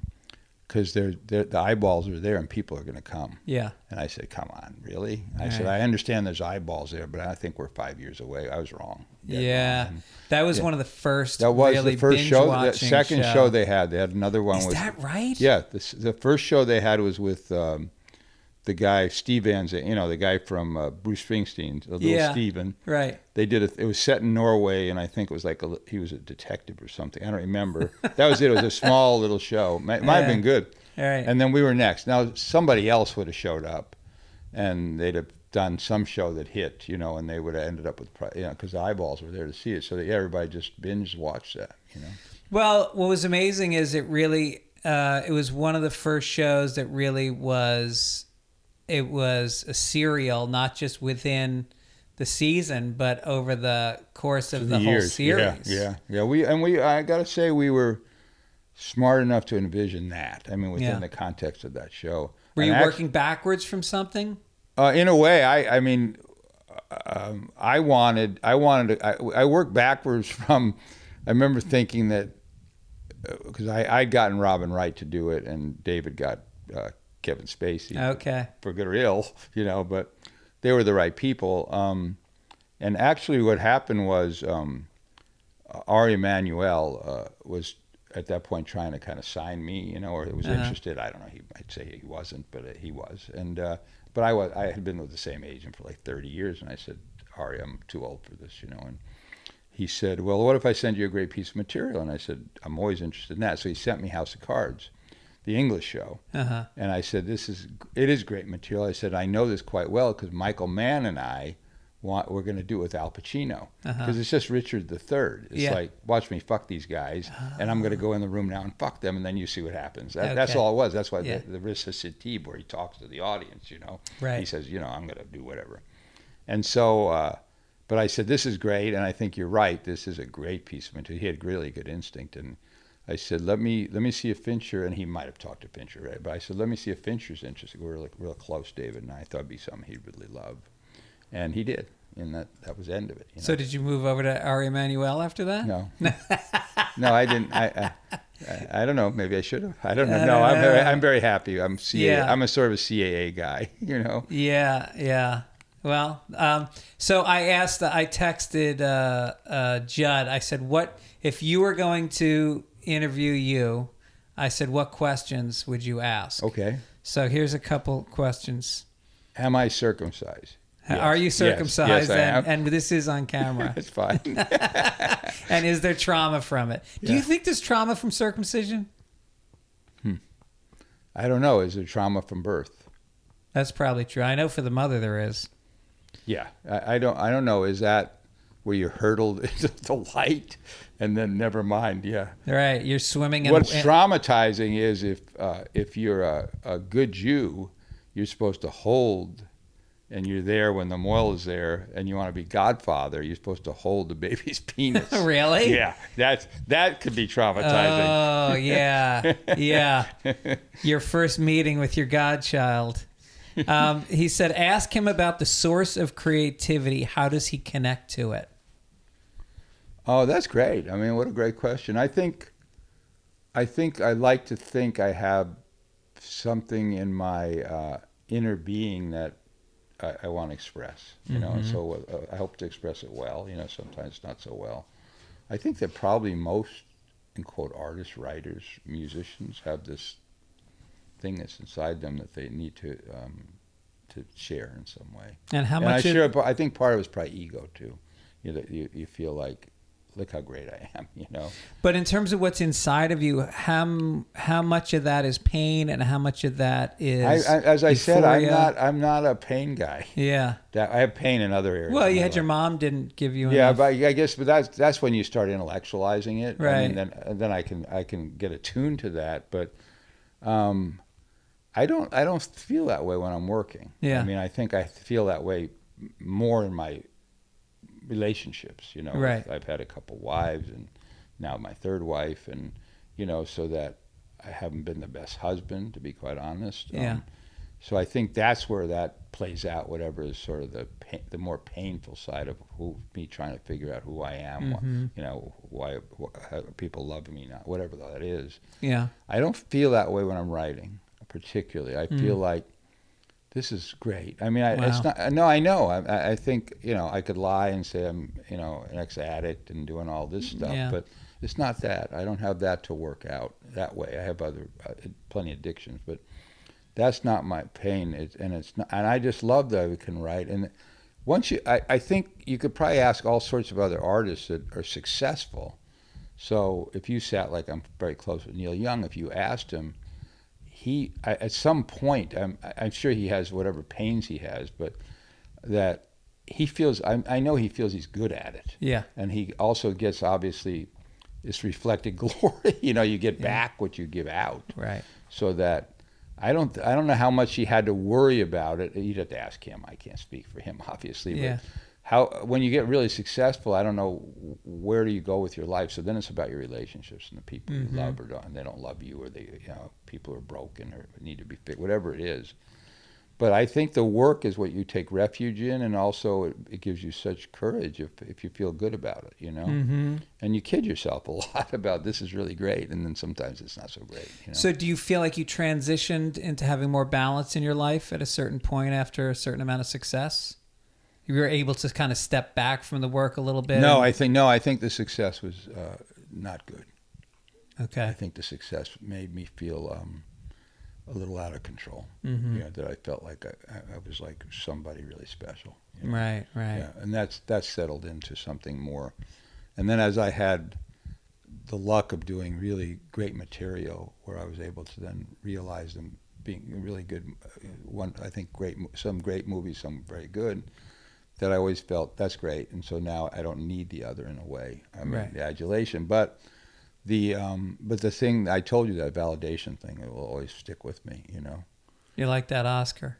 because the eyeballs are there and people are going to come. Yeah. And I said, come on, really? I said, I understand there's eyeballs there, but I think we're 5 years away. I was wrong. Yeah. That was one of the first That was really the first show. The binge-watching second show they had. They had another one. Is that right? Yeah. The first show they had was with the guy, Steve Van Zandt, you know, the guy from Bruce Springsteen, little Steven. Right. They did it was set in Norway, and I think it was like he was a detective or something. I don't remember. That was it. It was a small little show. Might have been good. All right. And then we were next. Now, somebody else would have showed up, and they'd have done some show that hit, you know, and they would have ended up with, you know, because the eyeballs were there to see it. So that everybody just binge watched that, you know. Well, what was amazing is it really, it was one of the first shows that really was... It was a serial, not just within the season, but over the course of the whole series. Yeah. I got to say, we were smart enough to envision that. I mean, within the context of that show. Were you working backwards from something? In a way, I mean, I worked backwards from. I remember thinking that because I'd gotten Robin Wright to do it, and David got Kevin Spacey. Okay. For good or ill, but they were the right people. And actually what happened was Ari Emanuel was at that point trying to kind of sign me, or he was interested. I don't know. I'd say he wasn't, but he was. And but I had been with the same agent for like 30 years, and I said, Ari, I'm too old for this, And he said, well, what if I send you a great piece of material? And I said, I'm always interested in that. So he sent me House of Cards, the English show. And I said, it is great material. I said, I know this quite well because Michael Mann and I we're going to do it with Al Pacino because it's just Richard III. It's like, watch me fuck these guys, and I'm going to go in the room now and fuck them, and then you see what happens. That's all it was. That's why the recitative where he talks to the audience, Right. He says, I'm going to do whatever. And so, but I said, this is great, and I think you're right. This is a great piece of material. He had really good instinct, and I said, let me see if Fincher, and he might have talked to Fincher, right? But I said, let me see if Fincher's interested. We're like real close, David, and I thought it'd be something he'd really love. And he did, and that was the end of it. So did you move over to Ari Emanuel after that? No, no, I didn't. I don't know. Maybe I should have. I don't know. No, I'm very happy. I'm I'm a sort of a CAA guy. Yeah. Well, so I texted Judd. I said, "What if you were going to interview you?" I said, "What questions would you ask?" Okay. So here's a couple questions. Am I circumcised? Yes. Are you circumcised? Yes, I am. And this is on camera. It's fine. And is there trauma from it? Do you think there's trauma from circumcision? I don't know. Is there trauma from birth? That's probably true. I know for the mother there is. Yeah, I don't know. Is that where you're hurtled into the light and then never mind? Yeah. Right. You're swimming in. What's traumatizing is if you're a good Jew, you're supposed to hold. And you're there when the moil is there, and you want to be godfather. You're supposed to hold the baby's penis. Really? Yeah, that could be traumatizing. Oh yeah. Your first meeting with your godchild. He said, ask him about the source of creativity. How does he connect to it? Oh, that's great. I mean, what a great question. I think I like to think I have something in my inner being that I want to express, and so I hope to express it well, sometimes not so well. I think that probably most, in quote, artists, writers, musicians have this thing that's inside them that they need to share in some way. And how much? I think part of it is probably ego too. You feel like, look how great I am, But in terms of what's inside of you, how much of that is pain and how much of that is as I said, euphoria? I'm not a pain guy. Yeah. I have pain in other areas. Well, you had your mom didn't give you Yeah, enough. but I guess that's when you start intellectualizing it. Right. I mean, then I can get attuned to that, but I don't feel that way when I'm working. Yeah. I mean, I think I feel that way more in my relationships, Right. I've had a couple wives and now my third wife, and so that I haven't been the best husband, to be quite honest. Yeah. So I think that's where that plays out, whatever is sort of the more painful side of me trying to figure out who I am, why how people love me, not whatever that is. Yeah. I don't feel that way when I'm writing, particularly. I feel like this is great. I mean, it's not. No, I know. I think I could lie and say I'm an ex-addict and doing all this stuff, but it's not that. I don't have that to work out that way. I have other plenty of addictions, but that's not my pain. It's not. And I just love that I can write. And once I think you could probably ask all sorts of other artists that are successful. So if you sat, like I'm very close with Neil Young, if you asked him. At some point, I'm sure he has whatever pains he has, but that he feels, I know he feels he's good at it. Yeah. And he also gets, obviously, this reflected glory. You get back what you give out. Right. So that I don't know how much he had to worry about it. You'd have to ask him. I can't speak for him, obviously. Yeah. But when you get really successful, I don't know where do you go with your life. So then it's about your relationships and the people you love or don't, and they don't love you, or people are broken or need to be fixed, whatever it is. But I think the work is what you take refuge in, and also it gives you such courage if you feel good about it, you know. Mm-hmm. And you kid yourself a lot about this is really great, and then sometimes it's not so great. You know? So do you feel like you transitioned into having more balance in your life at a certain point after a certain amount of success? You were able to kind of step back from the work a little bit? I think the success was not good. Okay. I think the success made me feel a little out of control. Mm-hmm. Yeah, that I felt like I was like somebody really special. You know? Right. Yeah, and that's settled into something more. And then as I had the luck of doing really great material, where I was able to then realize them being really good, some great movies, some very good, that I always felt that's great. And so now I don't need the other in a way. I mean, Right. the adulation, but the thing I told you, that validation thing, it will always stick with me. You know. You like that Oscar?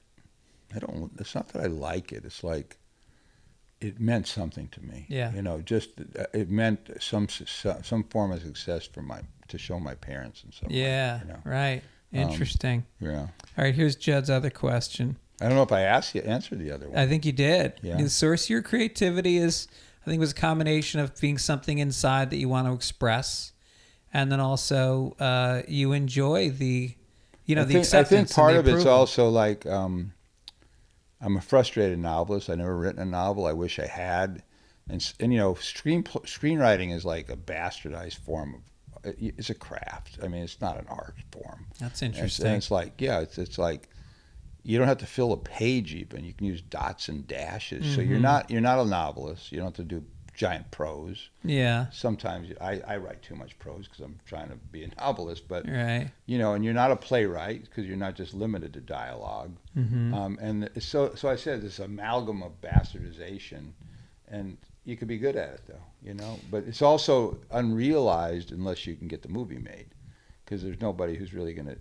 It's not that I like it. It's like, it meant something to me. Yeah. You know, just it meant some form of success to show my parents and so. Yeah. You know? Right. Interesting. Yeah. All right. Here's Judd's other answered I don't know if I answered the other one. I think you did. Yeah. The source of your creativity was a combination of being something inside that you want to express, and then also you enjoy the acceptance. I think part and of the it's approval. also like I'm a frustrated novelist. I've never written a novel. I wish I had, and you know, screenwriting is like a bastardized form of. It's a craft. I mean, it's not an art form. That's And interesting. it's like, yeah, it's like, you don't have to fill a page even. You can use dots and dashes. Mm-hmm. So you're not a novelist. You don't have to do giant prose. Yeah. Sometimes I write too much prose because I'm trying to be a novelist. But Right. you know, and you're not a playwright because you're not just limited to dialogue. Mm-hmm. And so I said this amalgam of bastardization, and you could be good at it though, you know. But it's also unrealized unless you can get the movie made, because there's nobody who's really going to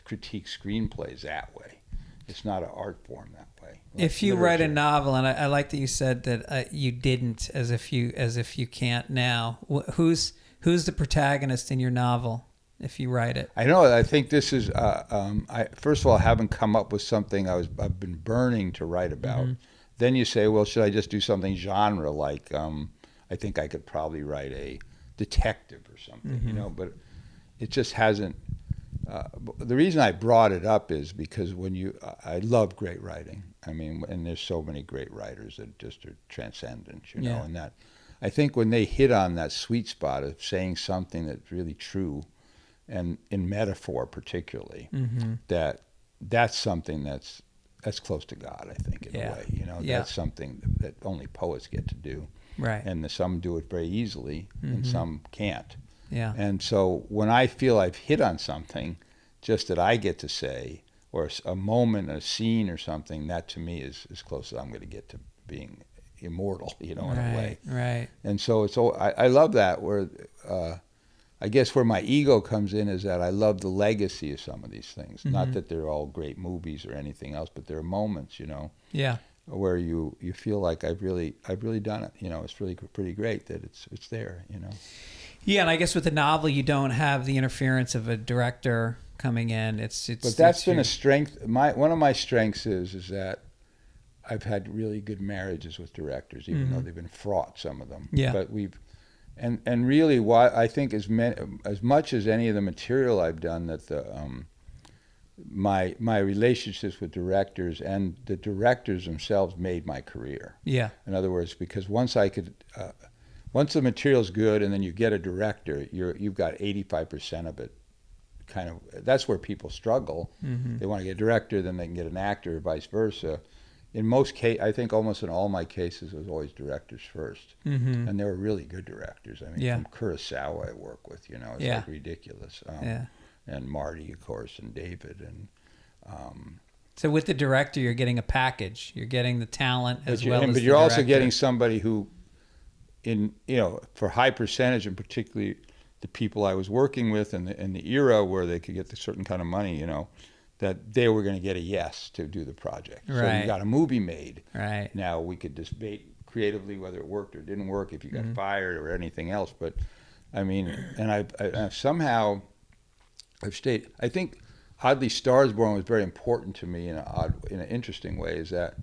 critique screenplays that way. It's not an art form that way. Like If you write a literature. novel, and I like that you said that you didn't, as if you can't now. Who's the protagonist in your novel if you write it? I know. I think this is. I first of all haven't come up with something I've been burning to write about. Mm-hmm. Then you say, well, should I just do something genre like? I think I could probably write a detective or something, Mm-hmm. you know. But it just hasn't. The reason I brought it up is because I love great writing. I mean, and there's so many great writers that just are transcendent, you know. Yeah. And that, I think when they hit on that sweet spot of saying something that's really true, and in metaphor particularly, Mm-hmm. that's something that's close to God, I think, in Yeah. a way. You know, Yeah. that's something that only poets get to do, Right. and some do it very easily, and Mhm. some can't. Yeah. And so when I feel I've hit on something, just that I get to say, or a moment, a scene, or something, that to me is as close as I'm going to get to being immortal, you know, in a way. Right. And so I love that, where I guess where my ego comes in is that I love the legacy of some of these things. Not Mhm. that they're all great movies or anything else, but there are moments, you know, Yeah. where you feel like I've really done it. You know, it's really pretty great that it's there, you know. Yeah, and I guess with the novel, you don't have the interference of a director coming in. But that's been a strength. One of my strengths is that I've had really good marriages with directors, even though they've been fraught, some of them. Yeah. But and really, why I think as much as any of the material I've done, that my relationships with directors and the directors themselves made my career. Yeah. In other words, because once the material's good, and then you get a director, you've got 85% of it. Kind of, that's where people struggle. Mm-hmm. They want to get a director, then they can get an actor, or vice versa. In most cases, I think almost in all my cases, it was always directors first, Mm-hmm. and they were really good directors. I mean, Yeah. from Kurosawa I work with, you know, it's Yeah. like ridiculous. Yeah. And Marty, of course, and David, and So with the director, you're getting a package. You're getting the talent as well as but the you're also director. getting somebody who, for high percentage, and particularly the people I was working with in the era where they could get the certain kind of money, you know, that they were going to get a yes to do the project. So Right. you got a movie made. Right. Now we could debate creatively whether it worked or didn't work, if you got Mm-hmm. fired or anything else. But I mean, and I somehow I've stayed. I think oddly, Stars Born was very important to me in an interesting way. Is that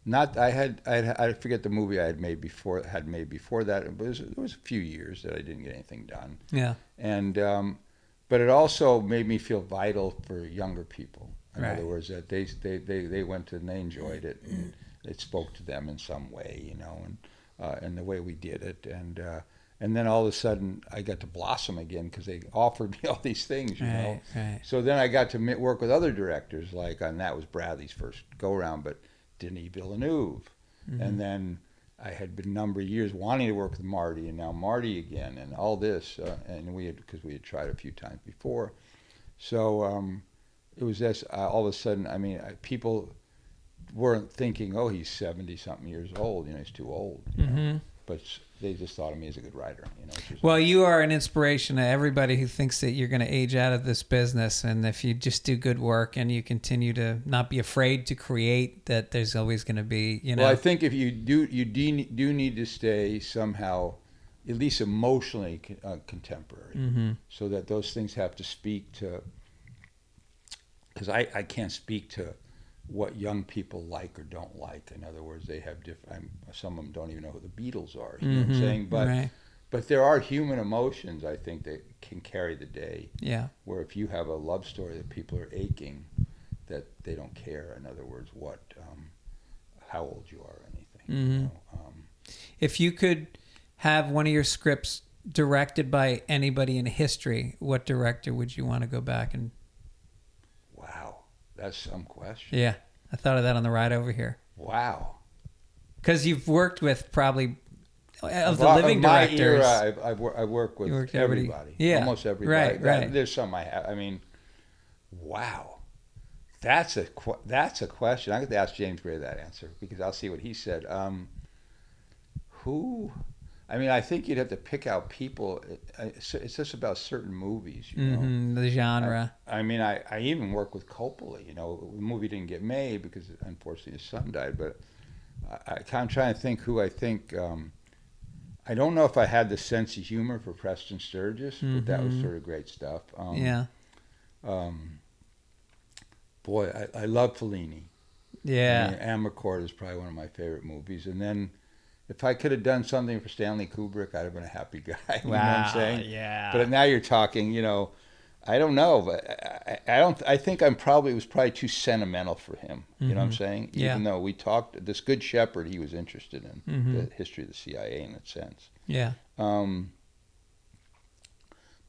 not I forget the movie I had made before that. It was a few years that I didn't get anything done. Yeah. And but it also made me feel vital for younger people. In Right. other words, that they went to and they enjoyed it, and it spoke to them in some way, you know, and the way we did it, and then all of a sudden I got to blossom again because they offered me all these things, you know. Right. So then I got to work with other directors, and that was Bradley's first go around, but Denis Villeneuve, and then I had been a number of years wanting to work with Marty, and now Marty again, and all this, and because we had tried a few times before, so it was this. All of a sudden, I mean, people weren't thinking, oh, he's 70-something years old, you know, he's too old, you know? But they just thought of me as a good writer, you know. Well, you are an inspiration to everybody who thinks that you're going to age out of this business, and if you just do good work and you continue to not be afraid to create, that there's always going to be, you know. Well, I think if you do need to stay somehow, at least emotionally contemporary, so that those things have to speak to. Because I can't speak to what young people like or don't like. In other words, they have different. Some of them don't even know who the Beatles are. You know what I'm saying? But there are human emotions, I think, that can carry the day. Yeah. Where if you have a love story that people are aching, that they don't care. In other words, how old you are or anything. You know? If you could have one of your scripts directed by anybody in history, what director would you want to go back and? Wow, that's some question. Yeah, I thought of that on the ride over here. Wow. Because you've worked with probably of the Of living my directors. Era, I've worked with everybody. Yeah, almost everybody. Right. There's some I have. I mean, wow. That's a question. I got to ask James Gray that answer because I'll see what he said. Who? I mean, I think you'd have to pick out people. It's just about certain movies, you know. The genre. I mean, I even work with Coppola. You know, the movie didn't get made because unfortunately his son died. But I'm trying to think who I think. I don't know if I had the sense of humor for Preston Sturges, but that was sort of great stuff. Yeah. Boy, I love Fellini. Yeah. I mean, Amarcord is probably one of my favorite movies. And then if I could have done something for Stanley Kubrick, I'd have been a happy guy. You know what I'm saying? Yeah. But now you're talking, you know, I don't know, but I think it was probably too sentimental for him. You know what I'm saying? Yeah. Even though we talked, this Good Shepherd, he was interested in the history of the CIA in a sense. Yeah.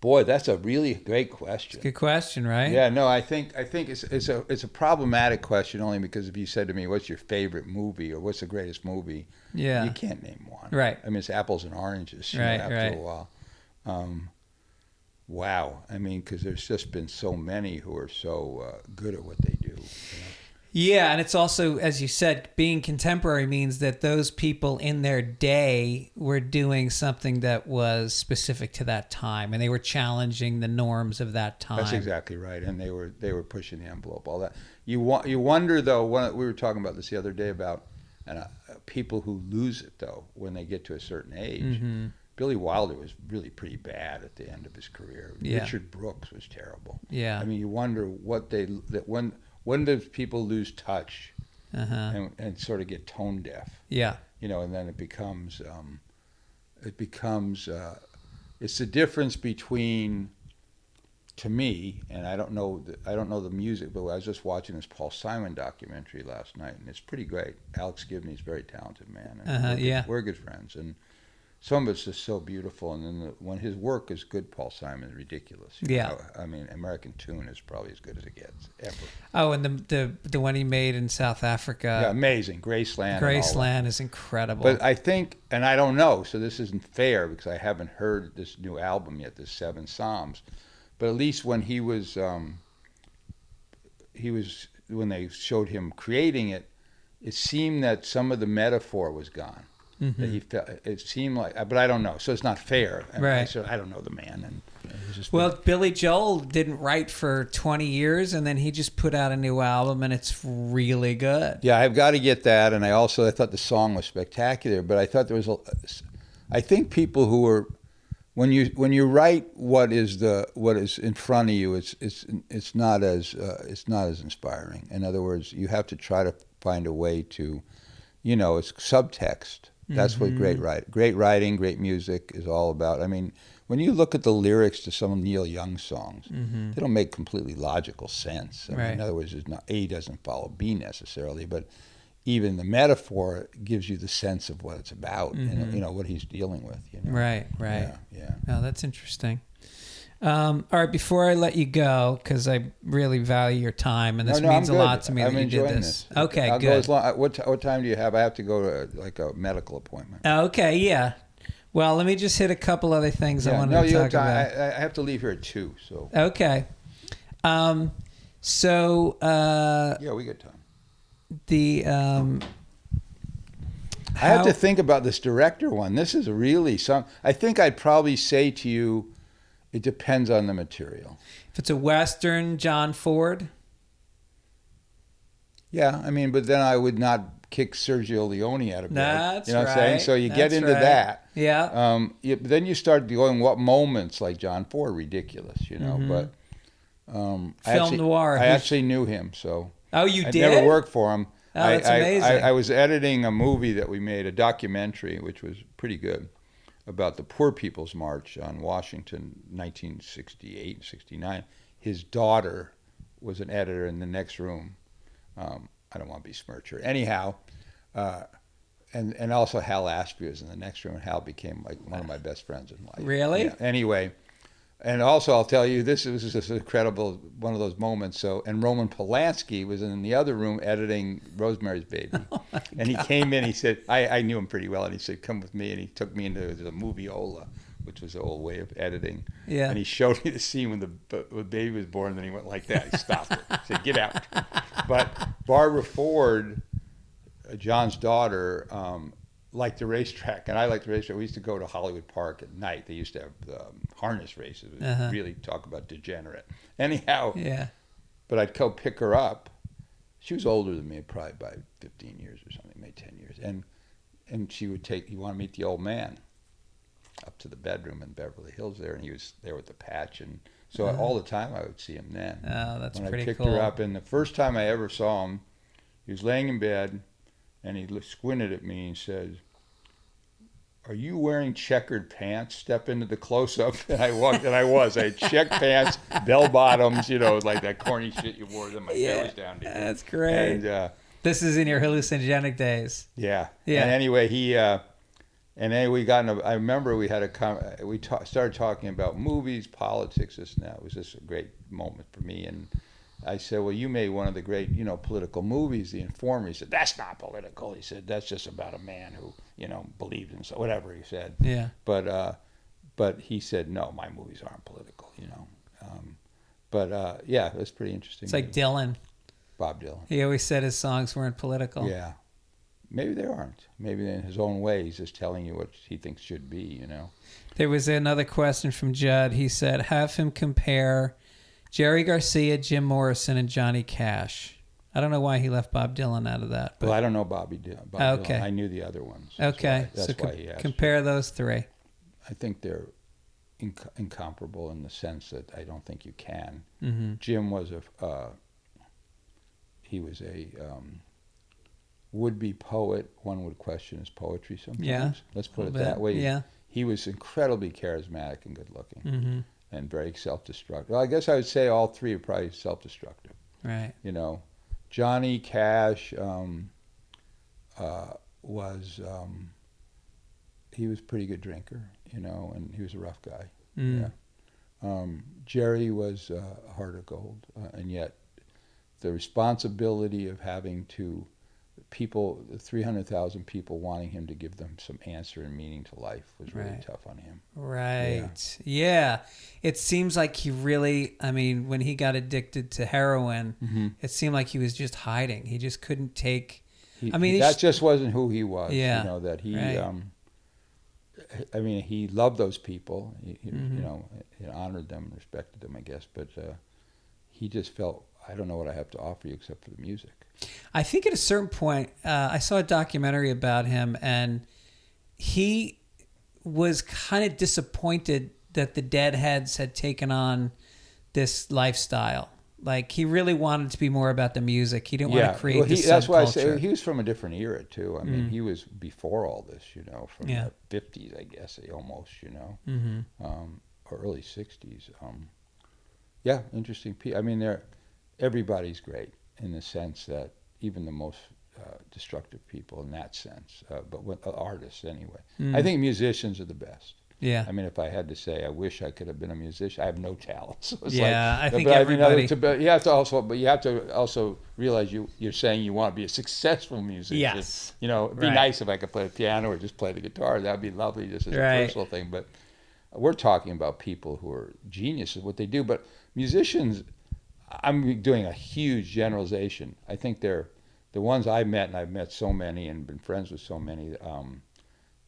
Boy, that's a really great question. Good question, right? Yeah, no, I think it's a problematic question only because if you said to me, "What's your favorite movie?" or "What's the greatest movie?" Yeah. you can't name one. Right. I mean, it's apples and oranges. You Right, know, after right. a while. Wow. I mean, because there's just been so many who are so good at what they do. You know? Yeah, and it's also, as you said, being contemporary means that those people in their day were doing something that was specific to that time, and they were challenging the norms of that time. That's exactly right, and they were pushing the envelope. All that you wonder though. We were talking about this the other day about people who lose it though when they get to a certain age. Billy Wilder was really pretty bad at the end of his career. Yeah. Richard Brooks was terrible. Yeah. I mean, you wonder when do people lose touch and sort of get tone deaf? Yeah. You know, and then it becomes it's the difference between, to me, and I don't know the music, but I was just watching this Paul Simon documentary last night, and it's pretty great. Alex Gibney's a very talented man, and we're good friends, and some of it's just so beautiful, and then when his work is good, Paul Simon is ridiculous. You know? I mean, American Tune is probably as good as it gets ever. Oh, and the one he made in South Africa. Yeah, amazing. Graceland. Graceland is incredible. But I think, and I don't know, so this isn't fair because I haven't heard this new album yet, this Seven Psalms. But at least when he was when they showed him creating it, it seemed that some of the metaphor was gone. That he felt, it seemed like, but I don't know, so it's not fair. Right. I don't know the man, and it was just Billy Joel didn't write for 20 years, and then he just put out a new album, and it's really good. Yeah, I've got to get that, and I thought the song was spectacular, but I thought I think people who were when you write what is in front of you, it's not as inspiring. In other words, you have to try to find a way to, it's subtext. That's what great writing, great music is all about. I mean, when you look at the lyrics to some of Neil Young's songs, they don't make completely logical sense. I mean, in other words, A doesn't follow B necessarily, but even the metaphor gives you the sense of what it's about, and what he's dealing with. Right. Yeah. Oh, that's interesting. All right, before I let you go, because I really value your time, and this means a lot to me that you did this. Okay, I'll good. go as long, what time do you have? I have to go to like a medical appointment. Okay, yeah. Well, let me just hit a couple other things I wanted to talk about. I have to leave here at 2, so. Okay. Yeah, we got time. I have to think about this director one. This is really I think I'd probably say to you, it depends on the material. If it's a Western, John Ford. Yeah, I mean, but then I would not kick Sergio Leone out of bed. That's you know what I'm right. saying? So you get into that. Yeah. Then you start going, what moments, like John Ford, ridiculous, but Film noir. I actually knew him, so. Oh, you I did? never worked for him. Oh, that's amazing. I was editing a movie that we made, a documentary, which was pretty good, about the Poor People's March on Washington, 1968 and 69. His daughter was an editor in the next room. I don't want to besmirch her. Anyhow, and also Hal Ashby was in the next room, and Hal became like one of my best friends in life. Really? Yeah. Anyway, and also I'll tell you, this was just incredible, one of those moments. So, and Roman Polanski was in the other room editing Rosemary's Baby. And he came in, he said, I knew him pretty well, and he said, come with me, and he took me into the movie-ola, which was the old way of editing. Yeah. And he showed me the scene when the baby was born, and then he went like that. He stopped it. He said, get out. But Barbara Ford, John's daughter, liked the racetrack, and I liked the racetrack. We used to go to Hollywood Park at night. They used to have harness races. Really talk about degenerate. Anyhow, yeah. But I'd go pick her up. She was older than me, probably by 15 years or something, maybe 10 years. And she would he wanted to meet the old man up to the bedroom in Beverly Hills there, and he was there with the patch. And so all the time I would see him then. Oh, that's when pretty I picked cool. her up, and the first time I ever saw him, he was laying in bed, and he squinted at me and said, are you wearing checkered pants? Step into the close-up. And I walked, and I was. I had check pants, bell bottoms, like that corny shit you wore. Then my hair was down to you. That's great. And, this is in your hallucinogenic days. Yeah. Yeah. And anyway, we got in I remember we had started talking about movies, politics, this and that. It was just a great moment for me. And I said, well, you made one of the great, political movies, The Informer. He said, that's not political. He said, that's just about a man who, believed in whatever he said. Yeah. But he said, no, my movies aren't political, yeah, that's pretty interesting. It's like Dylan. Bob Dylan. He always said his songs weren't political. Yeah. Maybe they aren't. Maybe in his own way, he's just telling you what he thinks should be, There was another question from Judd. He said, have him compare Jerry Garcia, Jim Morrison, and Johnny Cash. I don't know why he left Bob Dylan out of that. But... Well, I don't know Bob Dylan. I knew the other ones. Okay. That's why he asked. Compare those three. I think they're incomparable in the sense that I don't think you can. Mm-hmm. Jim was a would-be poet. One would question his poetry sometimes. Yeah, let's put it that way. Yeah. He was incredibly charismatic and good-looking, mm-hmm. and very self-destructive. Well, I guess I would say all three are probably self-destructive. Right. Johnny Cash he was a pretty good drinker, and he was a rough guy. Mm. Yeah. Jerry was a heart of gold, and yet the responsibility of having to 300,000 people wanting him to give them some answer and meaning to life was really tough on him. Right. Yeah. It seems like he really, when he got addicted to heroin, mm-hmm. it seemed like he was just hiding. He just couldn't take, that just wasn't who he was. Yeah. That he, right. He loved those people. He mm-hmm. he honored them, respected them, I guess, but he just felt, I don't know what I have to offer you except for the music. I think at a certain point, I saw a documentary about him, and he was kind of disappointed that the Deadheads had taken on this lifestyle. Like, he really wanted to be more about the music. He didn't want to create this that's why I say subculture. he was from a different era too. I mean, he was before all this, you know, from the 50s, I guess, almost, you know, or early 60s. Yeah, interesting. I mean, everybody's great in the sense that even the most destructive people in that sense, but with artists anyway. I think musicians are the best. Yeah. I mean, if I had to say, I wish I could have been a musician. I have no talent. So it's I think everybody. you have to also realize you're saying you want to be a successful musician. Yes. You know, it'd be nice if I could play the piano or just play the guitar. That'd be lovely, just as a personal thing. But we're talking about people who are geniuses, what they do. But musicians, I'm doing a huge generalization. I think they're the ones I've met, and I've met so many and been friends with so many.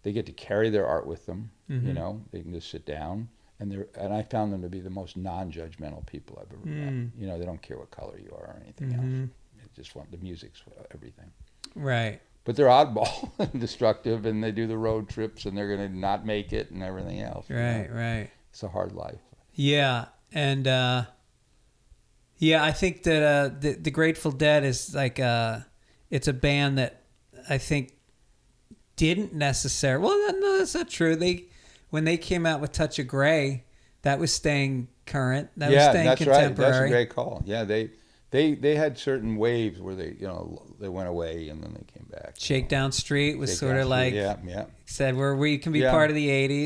They get to carry their art with them. You know, they can just sit down, and I found them to be the most non-judgmental people I've ever met. You know, they don't care what color you are or anything else. They just want the music's everything. Right. But they're oddball and destructive, and they do the road trips, and they're going to not make it and everything else. Right, right. It's a hard life. Yeah, and I think that the Grateful Dead is like it's a band that I think didn't necessarily. Well, no, that's not true. When they came out with Touch of Grey, that was staying current. That was staying that's contemporary. Right. That's a great call. Yeah, they had certain waves where they went away and then they came back. Shakedown Street was sort of like said where you can be part of the 80s.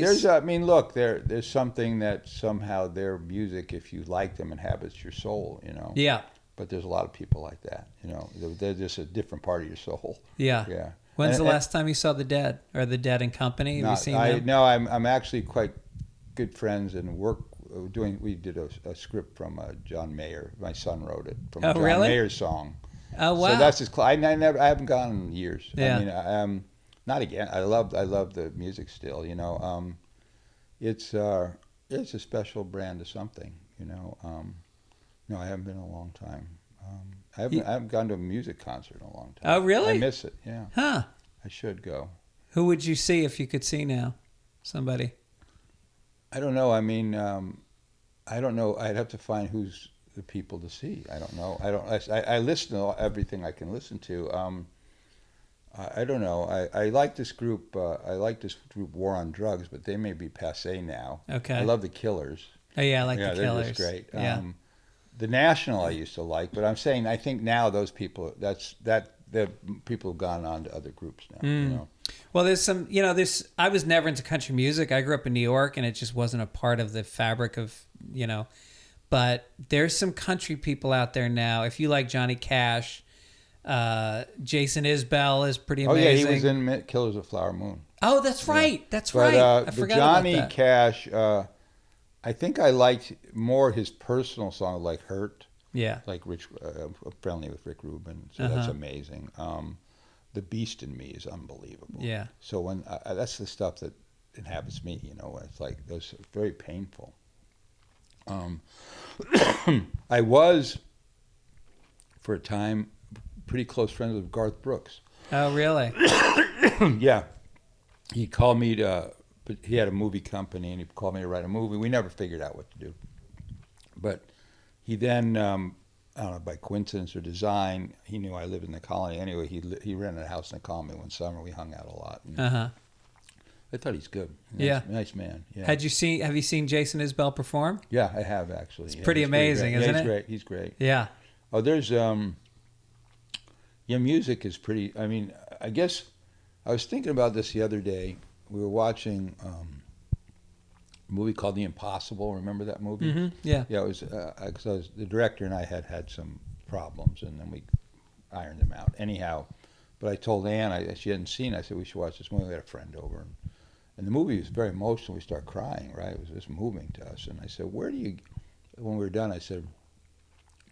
There's something that somehow their music, if you like them, inhabits your soul, you know. Yeah. But there's a lot of people like that, you know. They're just a different part of your soul. Yeah. Yeah. When's the last time you saw the Dead or the Dead and Company? Have you seen them? No, I'm actually quite good friends and work doing. We did a script from John Mayer. My son wrote it from John Mayer's song. Oh wow! So that's his. I haven't gone in years. Yeah. I mean, not again. I love the music still. You know, it's a special brand of something. You know, no, I haven't been in a long time. I haven't gone to a music concert in a long time. Oh, really? I miss it, yeah. Huh. I should go. Who would you see if you could see now? Somebody. I don't know. I mean, I don't know. I'd have to find who's the people to see. I don't know. I listen to everything I can listen to. I don't know. I like this group. War on Drugs, but they may be passé now. Okay. I love the Killers. Oh yeah, I like the Killers. They're just great. Yeah. The National I used to like, but I'm saying I think now those people the people have gone on to other groups now. You know? Well, there's some, I was never into country music. I grew up in New York, and it just wasn't a part of the fabric of, but there's some country people out there now. If you like Johnny Cash, Jason Isbell is pretty amazing. Oh yeah, he was in Killers of Flower Moon. Oh, that's right. That's but, right. I forgot Johnny about that. Cash, I think I liked more his personal song, like Hurt. Yeah. Like Friendly with Rick Rubin. So that's amazing. The Beast in Me is unbelievable. Yeah. So when that's the stuff that inhabits me, it's like those are very painful. I was, for a time, pretty close friends with Garth Brooks. Oh, really? Yeah. He called me but he had a movie company, and he called me to write a movie. We never figured out what to do. But he then, I don't know, by coincidence or design, he knew I lived in the colony. Anyway, he rented a house in the colony one summer. We hung out a lot. I thought he's good. Nice man. Yeah. Have you seen Jason Isbell perform? Yeah, I have actually. It's pretty amazing, isn't it? He's great. Yeah. Oh, there's music is pretty. I mean, I guess I was thinking about this the other day. We were watching a movie called The Impossible. Remember that movie? Mm-hmm. Yeah. Yeah, it was because the director and I had some problems, and then we ironed them out. Anyhow, but I told Ann, she hadn't seen it. I said we should watch this movie. We had a friend over, and the movie was very emotional. We started crying. Right, it was just moving to us. And I said, when we were done, I said,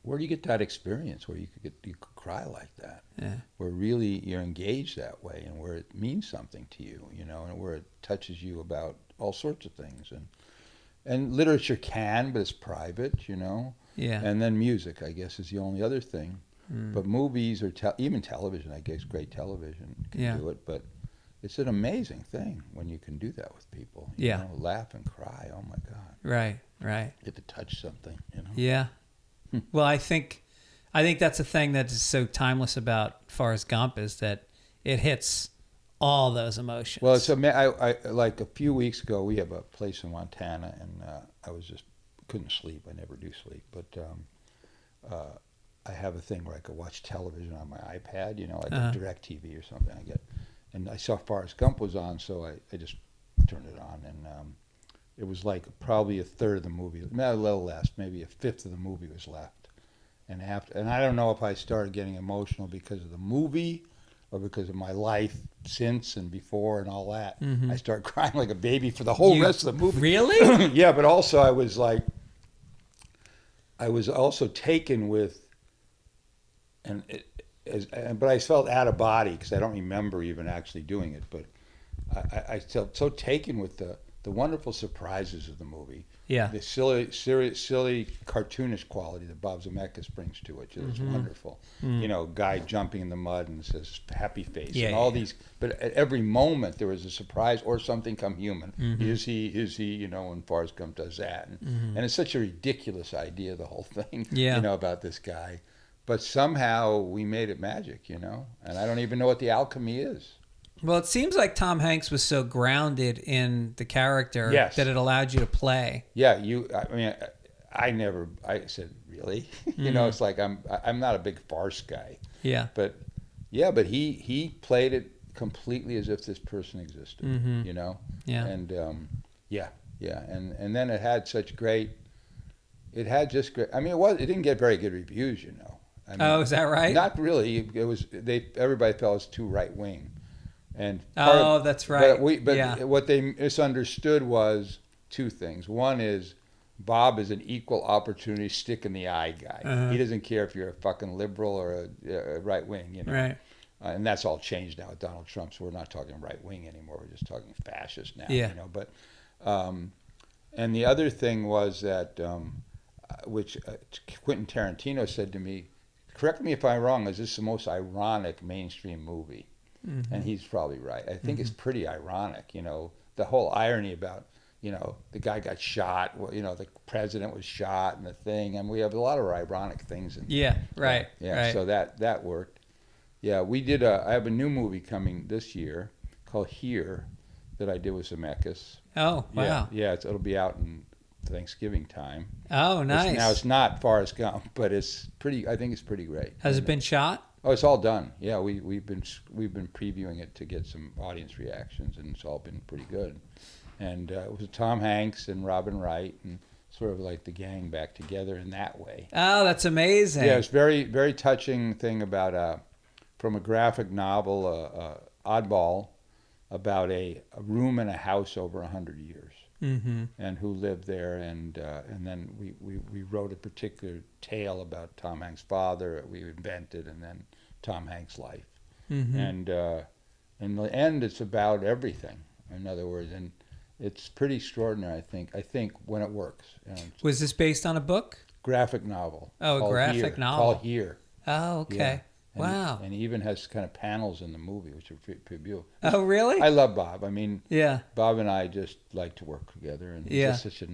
where do you get that experience where you could cry like that? Yeah. Where really you're engaged that way, and where it means something to you, and where it touches you about all sorts of things. And literature can, but it's private, Yeah. And then music, I guess, is the only other thing. But movies or even television, I guess, great television can do it. But it's an amazing thing when you can do that with people. You know, laugh and cry. Oh my God. Right. Get to touch something. You know. Yeah. Well, I think that's a thing that is so timeless about Forrest Gump is that it hits all those emotions. Well, it's I like a few weeks ago, we have a place in Montana, and I was just couldn't sleep. I never do sleep, but I have a thing where I could watch television on my iPad, you know, like a DirecTV or something. And I saw Forrest Gump was on, so I just turned it on, and it was like probably a third of the movie, a little less, maybe a fifth of the movie was left. And I don't know if I started getting emotional because of the movie or because of my life since and before and all that. I started crying like a baby for the whole rest of the movie. Really? Yeah, but also I was also taken with, but I felt out of body because I don't remember even actually doing it. But I felt so taken with the wonderful surprises of the movie. Yeah. The silly, cartoonish quality that Bob Zemeckis brings to it is wonderful. You know, guy jumping in the mud and says happy face and all these. But at every moment there was a surprise or something come human. Is he? You know, when Forrest Gump does that, and it's such a ridiculous idea, the whole thing. Yeah. You know, about this guy, but somehow we made it magic. You know, and I don't even know what the alchemy is. Well, it seems like Tom Hanks was so grounded in the character that it allowed you to play. Yeah, I mean, I said, really? You know, it's like I'm not a big farce guy. Yeah. But he played it completely as if this person existed. You know. Yeah. And and then it had just great. I mean, it didn't get very good reviews. You know. I mean, is that right? Not really. It was everybody felt it was too right wing. And that's right. But what they misunderstood was two things. One is Bob is an equal opportunity stick in the eye guy. He doesn't care if you're a fucking liberal or a right wing, you know. Right. And that's all changed now with Donald Trump. So we're not talking right wing anymore. We're just talking fascist now. Yeah. You know. But and the other thing was that which Quentin Tarantino said to me, correct me if I'm wrong, is this the most ironic mainstream movie? And he's probably right. I think it's pretty ironic, you know, the whole irony about, you know, the guy got shot, you know, the president was shot and the thing. And we have a lot of ironic things. Right. So that worked. Yeah, I have a new movie coming this year called Here that I did with Zemeckis. Oh, wow. Yeah, it'll be out in Thanksgiving time. Oh, nice. Now it's not Forrest Gump, but I think it's pretty great. Has it been shot? Oh, it's all done. Yeah, we've been previewing it to get some audience reactions, and it's all been pretty good. And it was Tom Hanks and Robin Wright, and sort of like the gang back together in that way. Oh, that's amazing. Yeah, it's very very touching thing about from a graphic novel, Oddball, about a room in a house over 100 years, and who lived there, and then we wrote a particular tale about Tom Hanks' father. We invented, and then Tom Hanks' life, and in the end, it's about everything. In other words, and it's pretty extraordinary. I think when it works. Was this based on a book? Graphic novel. Oh, a graphic novel. Called Here. Oh, okay. Yeah. Wow. And he even has kind of panels in the movie, which are pretty beautiful. Oh, really? I love Bob. I mean, yeah. Bob and I just like to work together, and he's just such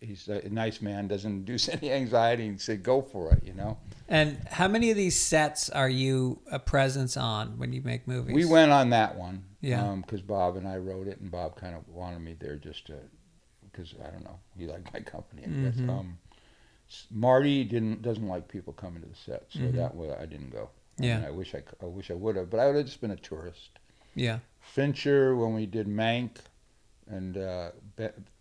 he's a nice man, doesn't induce any anxiety, and say, go for it, you know? And how many of these sets are you a presence on when you make movies? We went on that one, yeah, because Bob and I wrote it, and Bob kind of wanted me there just to, because, I don't know, he liked my company, I guess. Marty doesn't like people coming to the set, so that way I didn't go. Yeah. I wish I would have, but I would have just been a tourist. Yeah. Fincher, when we did Mank, and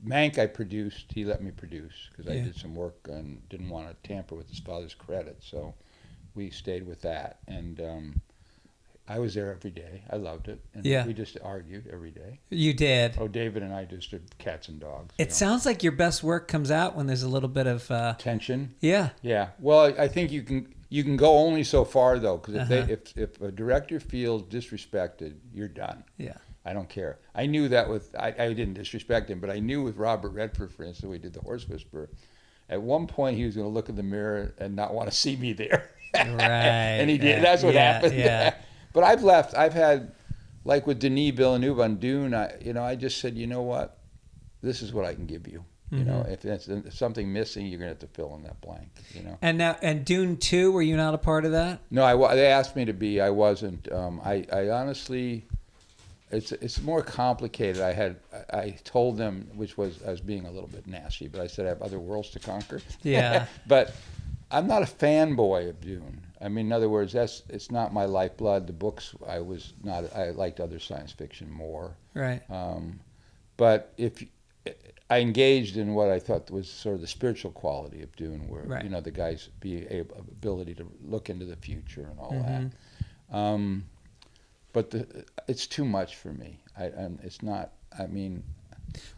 Mank I produced, he let me produce because I did some work and didn't want to tamper with his father's credit, so we stayed with that. And I was there every day. I loved it. And we just argued every day. You did? Oh, David and I just did cats and dogs. It sounds like your best work comes out when there's a little bit of... tension? Yeah. Yeah. Well, I think you can go only so far, though, because if a director feels disrespected, you're done. Yeah. I don't care. I knew that I didn't disrespect him, but I knew with Robert Redford, for instance, we did The Horse Whisperer. At one point, he was going to look in the mirror and not want to see me there. Right. And he did. That's what happened. Yeah. But I've had like with Denis Villeneuve on Dune, I just said, you know what, this is what I can give you. You know, if there's something missing, you're gonna have to fill in that blank. You know. And Dune 2, were you not a part of that? No, they asked me to be. I wasn't. I honestly, it's more complicated. I told them, which was I was being a little bit nasty, but I said I have other worlds to conquer. Yeah. But I'm not a fanboy of Dune. I mean, in other words, it's not my lifeblood. The books I liked other science fiction more. Right. But if I engaged in what I thought was sort of the spiritual quality of Dune, where right. the guy's ability to look into the future and all that. But it's too much for me. It's not. I mean,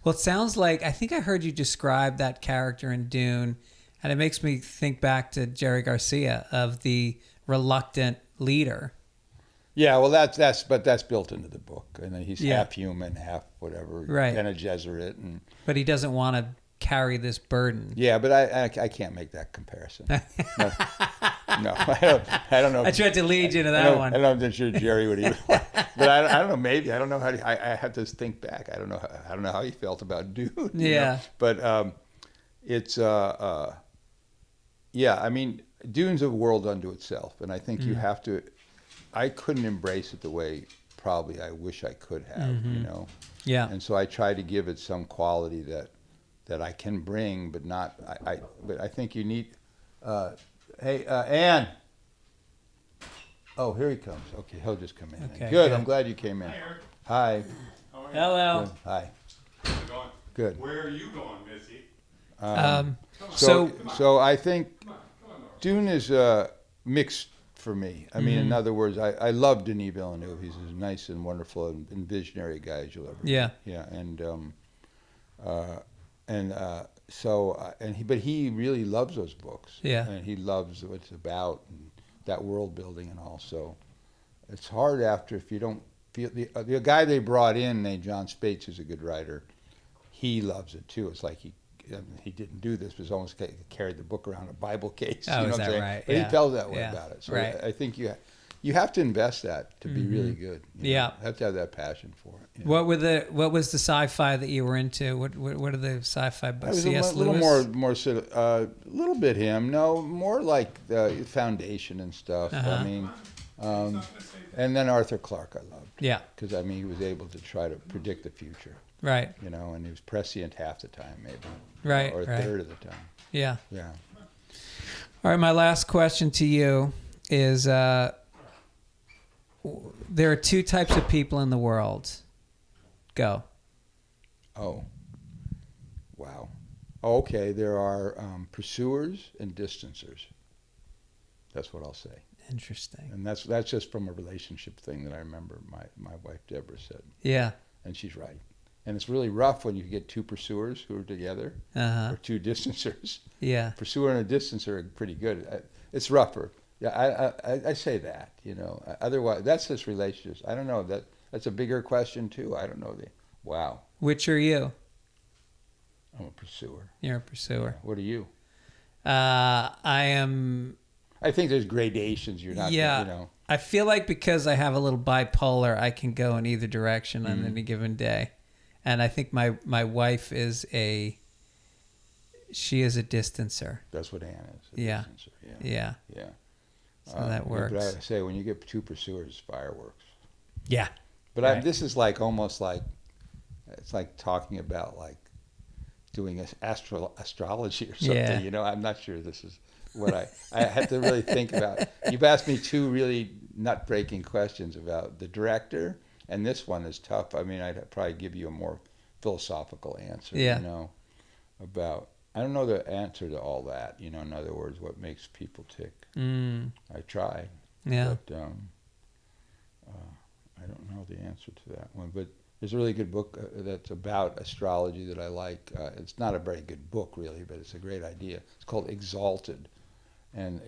well, it sounds like I think I heard you describe that character in Dune, and it makes me think back to Jerry Garcia of the reluctant leader. Yeah, well, that's built into the book, and then he's half human, half whatever, right? And a Jesuit, but he doesn't want to carry this burden. Yeah, but I can't make that comparison. No, I don't know. I tried to lead you to that one. I'm not sure Jerry would even. But I don't know. Maybe I don't know how. I have to think back. I don't know how he felt about Dune. Yeah. Know? But it's yeah. I mean, Dune's a world unto itself, and I think you have to. I couldn't embrace it the way probably I wish I could have, you know. Yeah. And so I try to give it some quality that I can bring, but not. But I think you need. Hey, Ann. Oh, here he comes. Okay, he'll just come in. Okay, good. I'm glad you came in. Hi, Eric. Hi. How are you? Hello. Good. Hi. How's it going? Good. Where are you going, Missy? So I think Come on, Dune is mixed for me. I mean, in other words, I love Denis Villeneuve. He's as nice and wonderful and visionary guy as you'll ever meet. Yeah. Yeah. But he really loves those books. Yeah. And he loves what it's about and that world building and all. So it's hard after if you don't feel the guy they brought in named John Spates, who's a good writer. He loves it too. It's like he didn't do this, but it's almost carried the book around a Bible case. Oh, you know is what I'm that saying? right? But Yeah. he felt that way Yeah. about it. So Right. I think you have to invest that to be really good. You Yeah. know? You have to have that passion for it. You know? What was the sci-fi that you were into? What are the sci-fi I books? was C.S. a little Lewis? more sort of a little bit him. No, more like the Foundation and stuff. I mean, and then Arthur Clarke I loved. Yeah. Because I mean he was able to try to predict the future. Right. You know, and he was prescient half the time maybe. Right. Or a right. third of the time. Yeah. Yeah. All right. My last question to you is: there are two types of people in the world. Go. Oh. Wow. Okay, there are pursuers and distancers. That's what I'll say. Interesting. And that's just from a relationship thing that I remember my wife Deborah said. Yeah. And she's right. And it's really rough when you get two pursuers who are together or two distancers. Yeah. Pursuer and a distancer are pretty good. It's rougher. Yeah, I say that, you know. Otherwise, that's just relationships. I don't know. That's a bigger question, too. I don't know. Wow. Which are you? I'm a pursuer. You're a pursuer. What are you? I am. I think there's gradations. You're not, Yeah. you know. I feel like because I have a little bipolar, I can go in either direction on any given day. And I think my wife is a distancer. That's what Ann is. Yeah. Distancer. Yeah. Yeah. So that works. But I say when you get two pursuers, fireworks. Yeah. But Right. this is like almost like it's like talking about like doing astrology or something. Yeah. You know, I'm not sure this is what I have to really think about. You've asked me two really nut-breaking questions about the director, and this one is tough. I mean, I'd probably give you a more philosophical answer. Yeah. You know, about I don't know the answer to all that. You know, in other words, what makes people tick. I try. Yeah. But I don't know the answer to that one. But there's a really good book that's about astrology that I like. It's not a very good book, really, but it's a great idea. It's called Exalted. And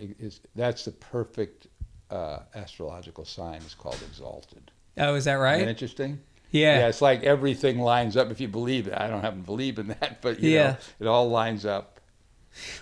that's the perfect astrological sign. It's called Exalted. Oh, is that right? Isn't that interesting? Yeah. Yeah, it's like everything lines up if you believe it. I don't happen to believe in that, but you know, it all lines up.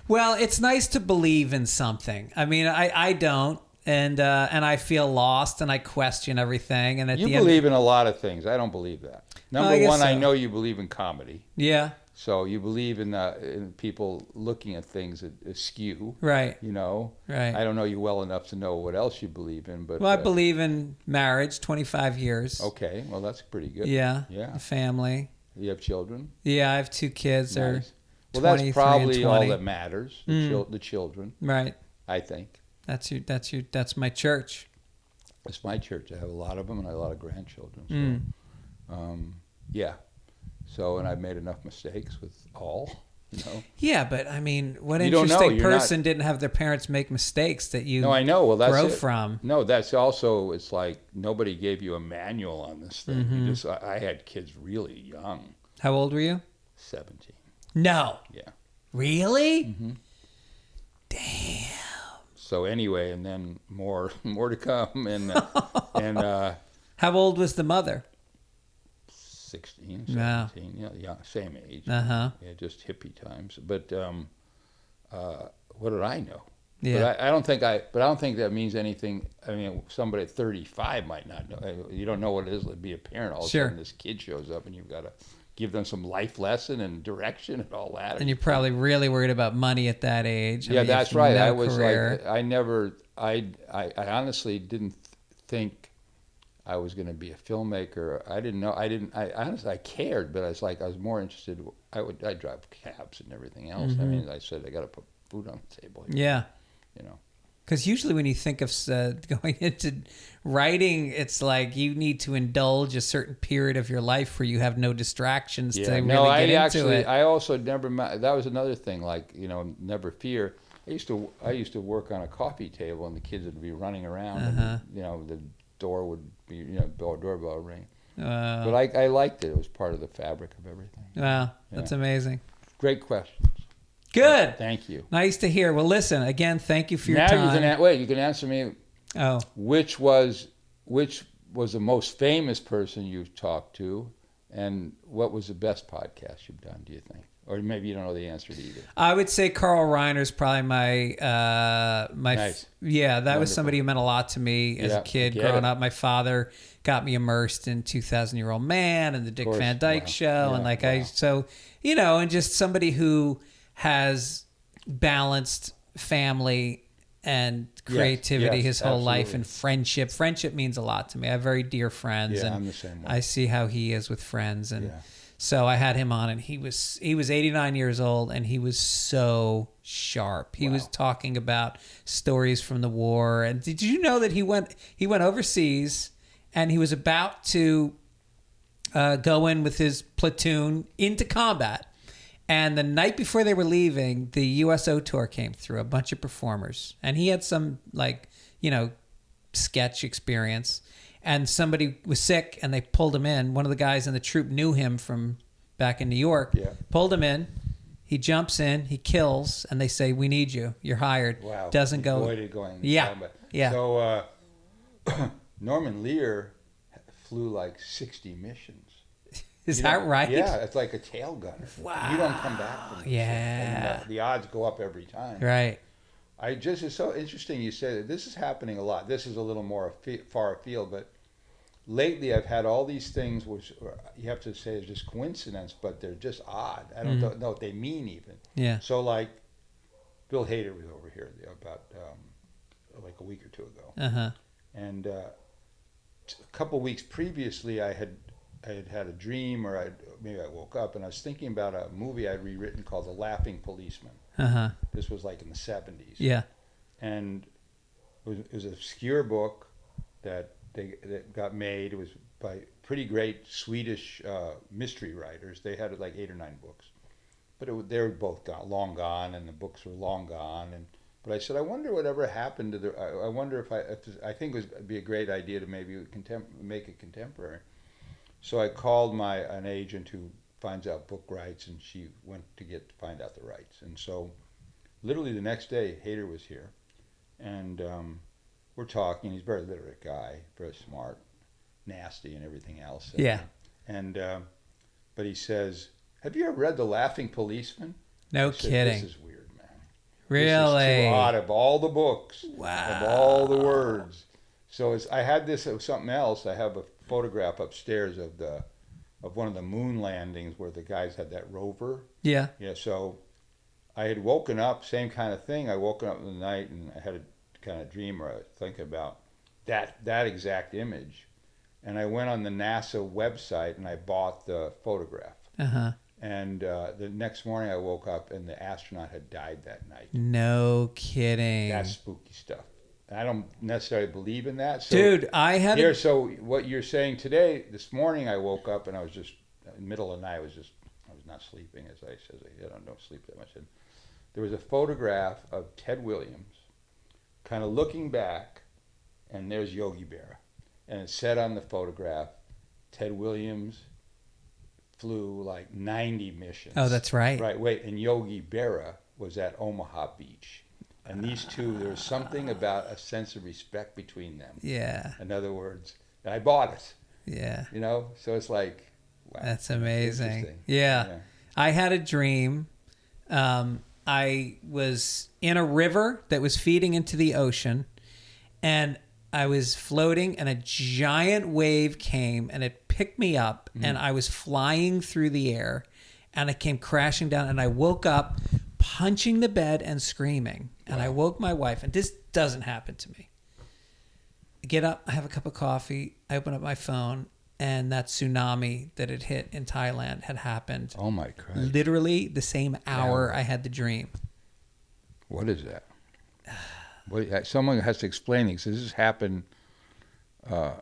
Well, it's nice to believe in something. I mean, I don't. and I feel lost, and I question everything. And at You the end, believe in a lot of things. I don't believe that. Number I guess one, I so. know you believe in comedy. yeah, So you believe in people looking at things askew. right, You know. right. I don't know you well enough to know what else you believe in, but Well, I believe in marriage, 25 years. Okay, well that's pretty good. Yeah, Yeah. a family. You have children. Yeah, I have 2 kids. They're Nice. Well, that's 23 and probably all 20. that matters. The, the children, Right. I think. That's my church. It's my church. I have a lot of them, and I have a lot of grandchildren. So, yeah. So, and I've made enough mistakes with all. You know. Yeah, but I mean, what You don't know. interesting You're not- person didn't have their parents make mistakes that you No, I know. Well, that's grow it. from? No, that's also. It's like nobody gave you a manual on this thing. You just. I had kids really young, How old were you? 17. No. Yeah. Really? So anyway, and then more to come, and How old was the mother? 16, Wow. 17, yeah, same age. Uh-huh. Yeah, just hippie times. But what did I know? Yeah. But I don't think that means anything. I mean, somebody at 35 might not know. You don't know what it is to be a parent. All of Sure. a sudden, this kid shows up, and you've got to give them some life lesson and direction and all that. And you're probably really worried about money at that age. I Yeah, mean, you have that's right. no I was career. like, I honestly didn't think I was going to be a filmmaker. I didn't know. I honestly, I cared, but I was more interested. I'd drive cabs and everything else. I mean, I said, I got to put food on the table here. Yeah. You know. Because usually when you think of going into writing, it's like you need to indulge a certain period of your life where you have no distractions to really no, get into it. I also never. That was another thing. Like, you know, never fear. I used to work on a coffee table, and the kids would be running around, and, you know, the door would be, you know, doorbell ring. But I liked it. It was part of the fabric of everything. Wow, that's amazing. Great questions. Good. Thank you. Nice to hear. Well, listen, again, thank you for your Now time. you can answer me. Oh, Which was the most famous person you've talked to, and what was the best podcast you've done? Do you think, or maybe you don't know the answer to either? I would say Carl Reiner's probably my Nice. Yeah, that was Wonderful. somebody who meant a lot to me as Yeah, a kid I get growing it. up. My father got me immersed in 2,000-Year-Old Man and the Dick course. Van Dyke Wow. Show, and Yeah, wow. you know, and just somebody who has balanced family and creativity yes, his whole life, absolutely. and friendship. Friendship means a lot to me. I have very dear friends, Yeah, and I'm the same way. I see how he is with friends, and Yeah. so I had him on, and he was 89 years old, and he was so sharp. He was talking about stories from the war. And did you know that he went overseas, and he was about to go in with his platoon into combat. And the night before they were leaving, the USO tour came through, a bunch of performers, and he had some, like, you know, sketch experience. And somebody was sick, and they pulled him in. One of the guys in the troop knew him from back in New York. Yeah. Pulled him in. He jumps in. He kills, and they say, "We need you. You're hired." Wow. Doesn't go. Avoided going. Yeah. combat. Yeah. So Norman Lear flew like 60 missions. Is You know? that right? Yeah, it's like a tail gunner. Wow. You don't come back from this. Yeah. And, the odds go up every time. Right. It's so interesting you say that. This is happening a lot. This is a little more far afield, but lately I've had all these things which you have to say is just coincidence, but they're just odd. I don't know what they mean even. Yeah. So like Bill Hader was over here about like a week or two ago. Uh-huh. And a couple weeks previously, I had had a dream, or maybe I woke up, and I was thinking about a movie I'd rewritten called The Laughing Policeman. Uh-huh. This was like in the 70s. Yeah. And it was an obscure book that got made. It was by pretty great Swedish mystery writers. They had like 8 or 9 books. But they were both long gone, and the books were long gone. But I said, I wonder whatever happened to I wonder if I think it'd be a great idea to maybe make it contemporary. So I called an agent who finds out book rights, and she went to find out the rights. And so literally the next day, Hader was here, and we're talking. He's a very literate guy, very smart, nasty, and everything else. Yeah. And but he says, "Have you ever read The Laughing Policeman?" No I said, kidding. This is weird, man. Really? This is too odd of all the books, Wow. of all the words. So I had this of something else. I have a photograph upstairs of one of the moon landings where the guys had that rover. Yeah. Yeah, so I had woken up, same kind of thing. I woken up in the night and I had a kind of dream where I was thinking about that exact image. And I went on the NASA website and I bought the photograph. Uh-huh. And the next morning I woke up and the astronaut had died that night. No kidding. That's spooky stuff. I don't necessarily believe in that. So Dude, I had here, so what you're saying today, this morning I woke up and I was just, in the middle of the night, I was not sleeping as I don't sleep that much. And there was a photograph of Ted Williams kind of looking back, and there's Yogi Berra. And it said on the photograph, Ted Williams flew like 90 missions. Oh, that's right. Right, wait, and Yogi Berra was at Omaha Beach. And these two, there was something about a sense of respect between them. Yeah. In other words, and I bought it, Yeah. you know? So it's like, wow. That's amazing. Interesting. Yeah. I had a dream. I was in a river that was feeding into the ocean, and I was floating, and a giant wave came, and it picked me up, and I was flying through the air, and I came crashing down, and I woke up punching the bed and screaming. And I woke my wife, and this doesn't happen to me. I get up, I have a cup of coffee, I open up my phone, and that tsunami that had hit in Thailand had happened. Oh my Christ. Literally the same hour I had the dream. What is that? Someone has to explain this. This has happened. I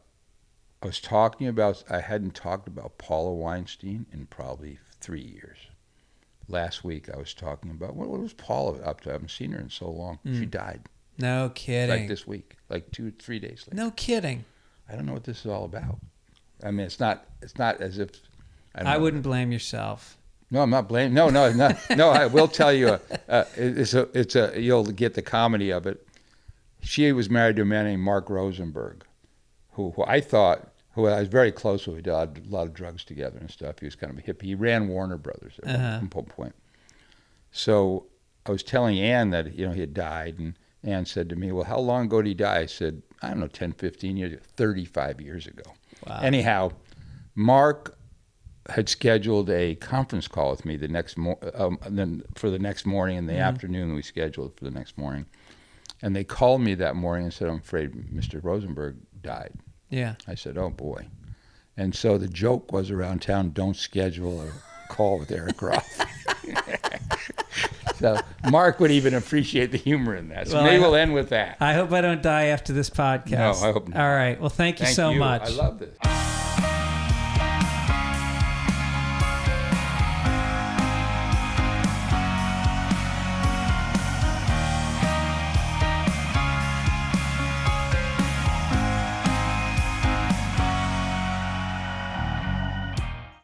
hadn't talked about Paula Weinstein in probably 3 years. Last week I was talking about, what was Paula up to? I haven't seen her in so long. She died. No kidding. Like this week, like 2-3 days later. No kidding. I don't know what this is all about. I mean, it's not as if. I wouldn't blame yourself. No, I'm not blaming. No, not. No, I will tell you. You'll get the comedy of it. She was married to a man named Mark Rosenberg, who I was very close with. We did a lot of drugs together and stuff. He was kind of a hippie. He ran Warner Brothers at one point. So I was telling Ann that he had died, and Ann said to me, "Well, how long ago did he die?" I said, "I don't know, 10, 15 years, 35 years ago." Wow. Anyhow, Mark had scheduled a conference call with me the next for the next morning. In the afternoon, we scheduled for the next morning. And they called me that morning and said, "I'm afraid Mr. Rosenberg died." Yeah. I said, "Oh, boy." And so the joke was around town, don't schedule a call with Eric Roth. So Mark would even appreciate the humor in that. So Well, maybe we'll end with that. I hope I don't die after this podcast. No, I hope not. All right. Well, thank you so much. I love this.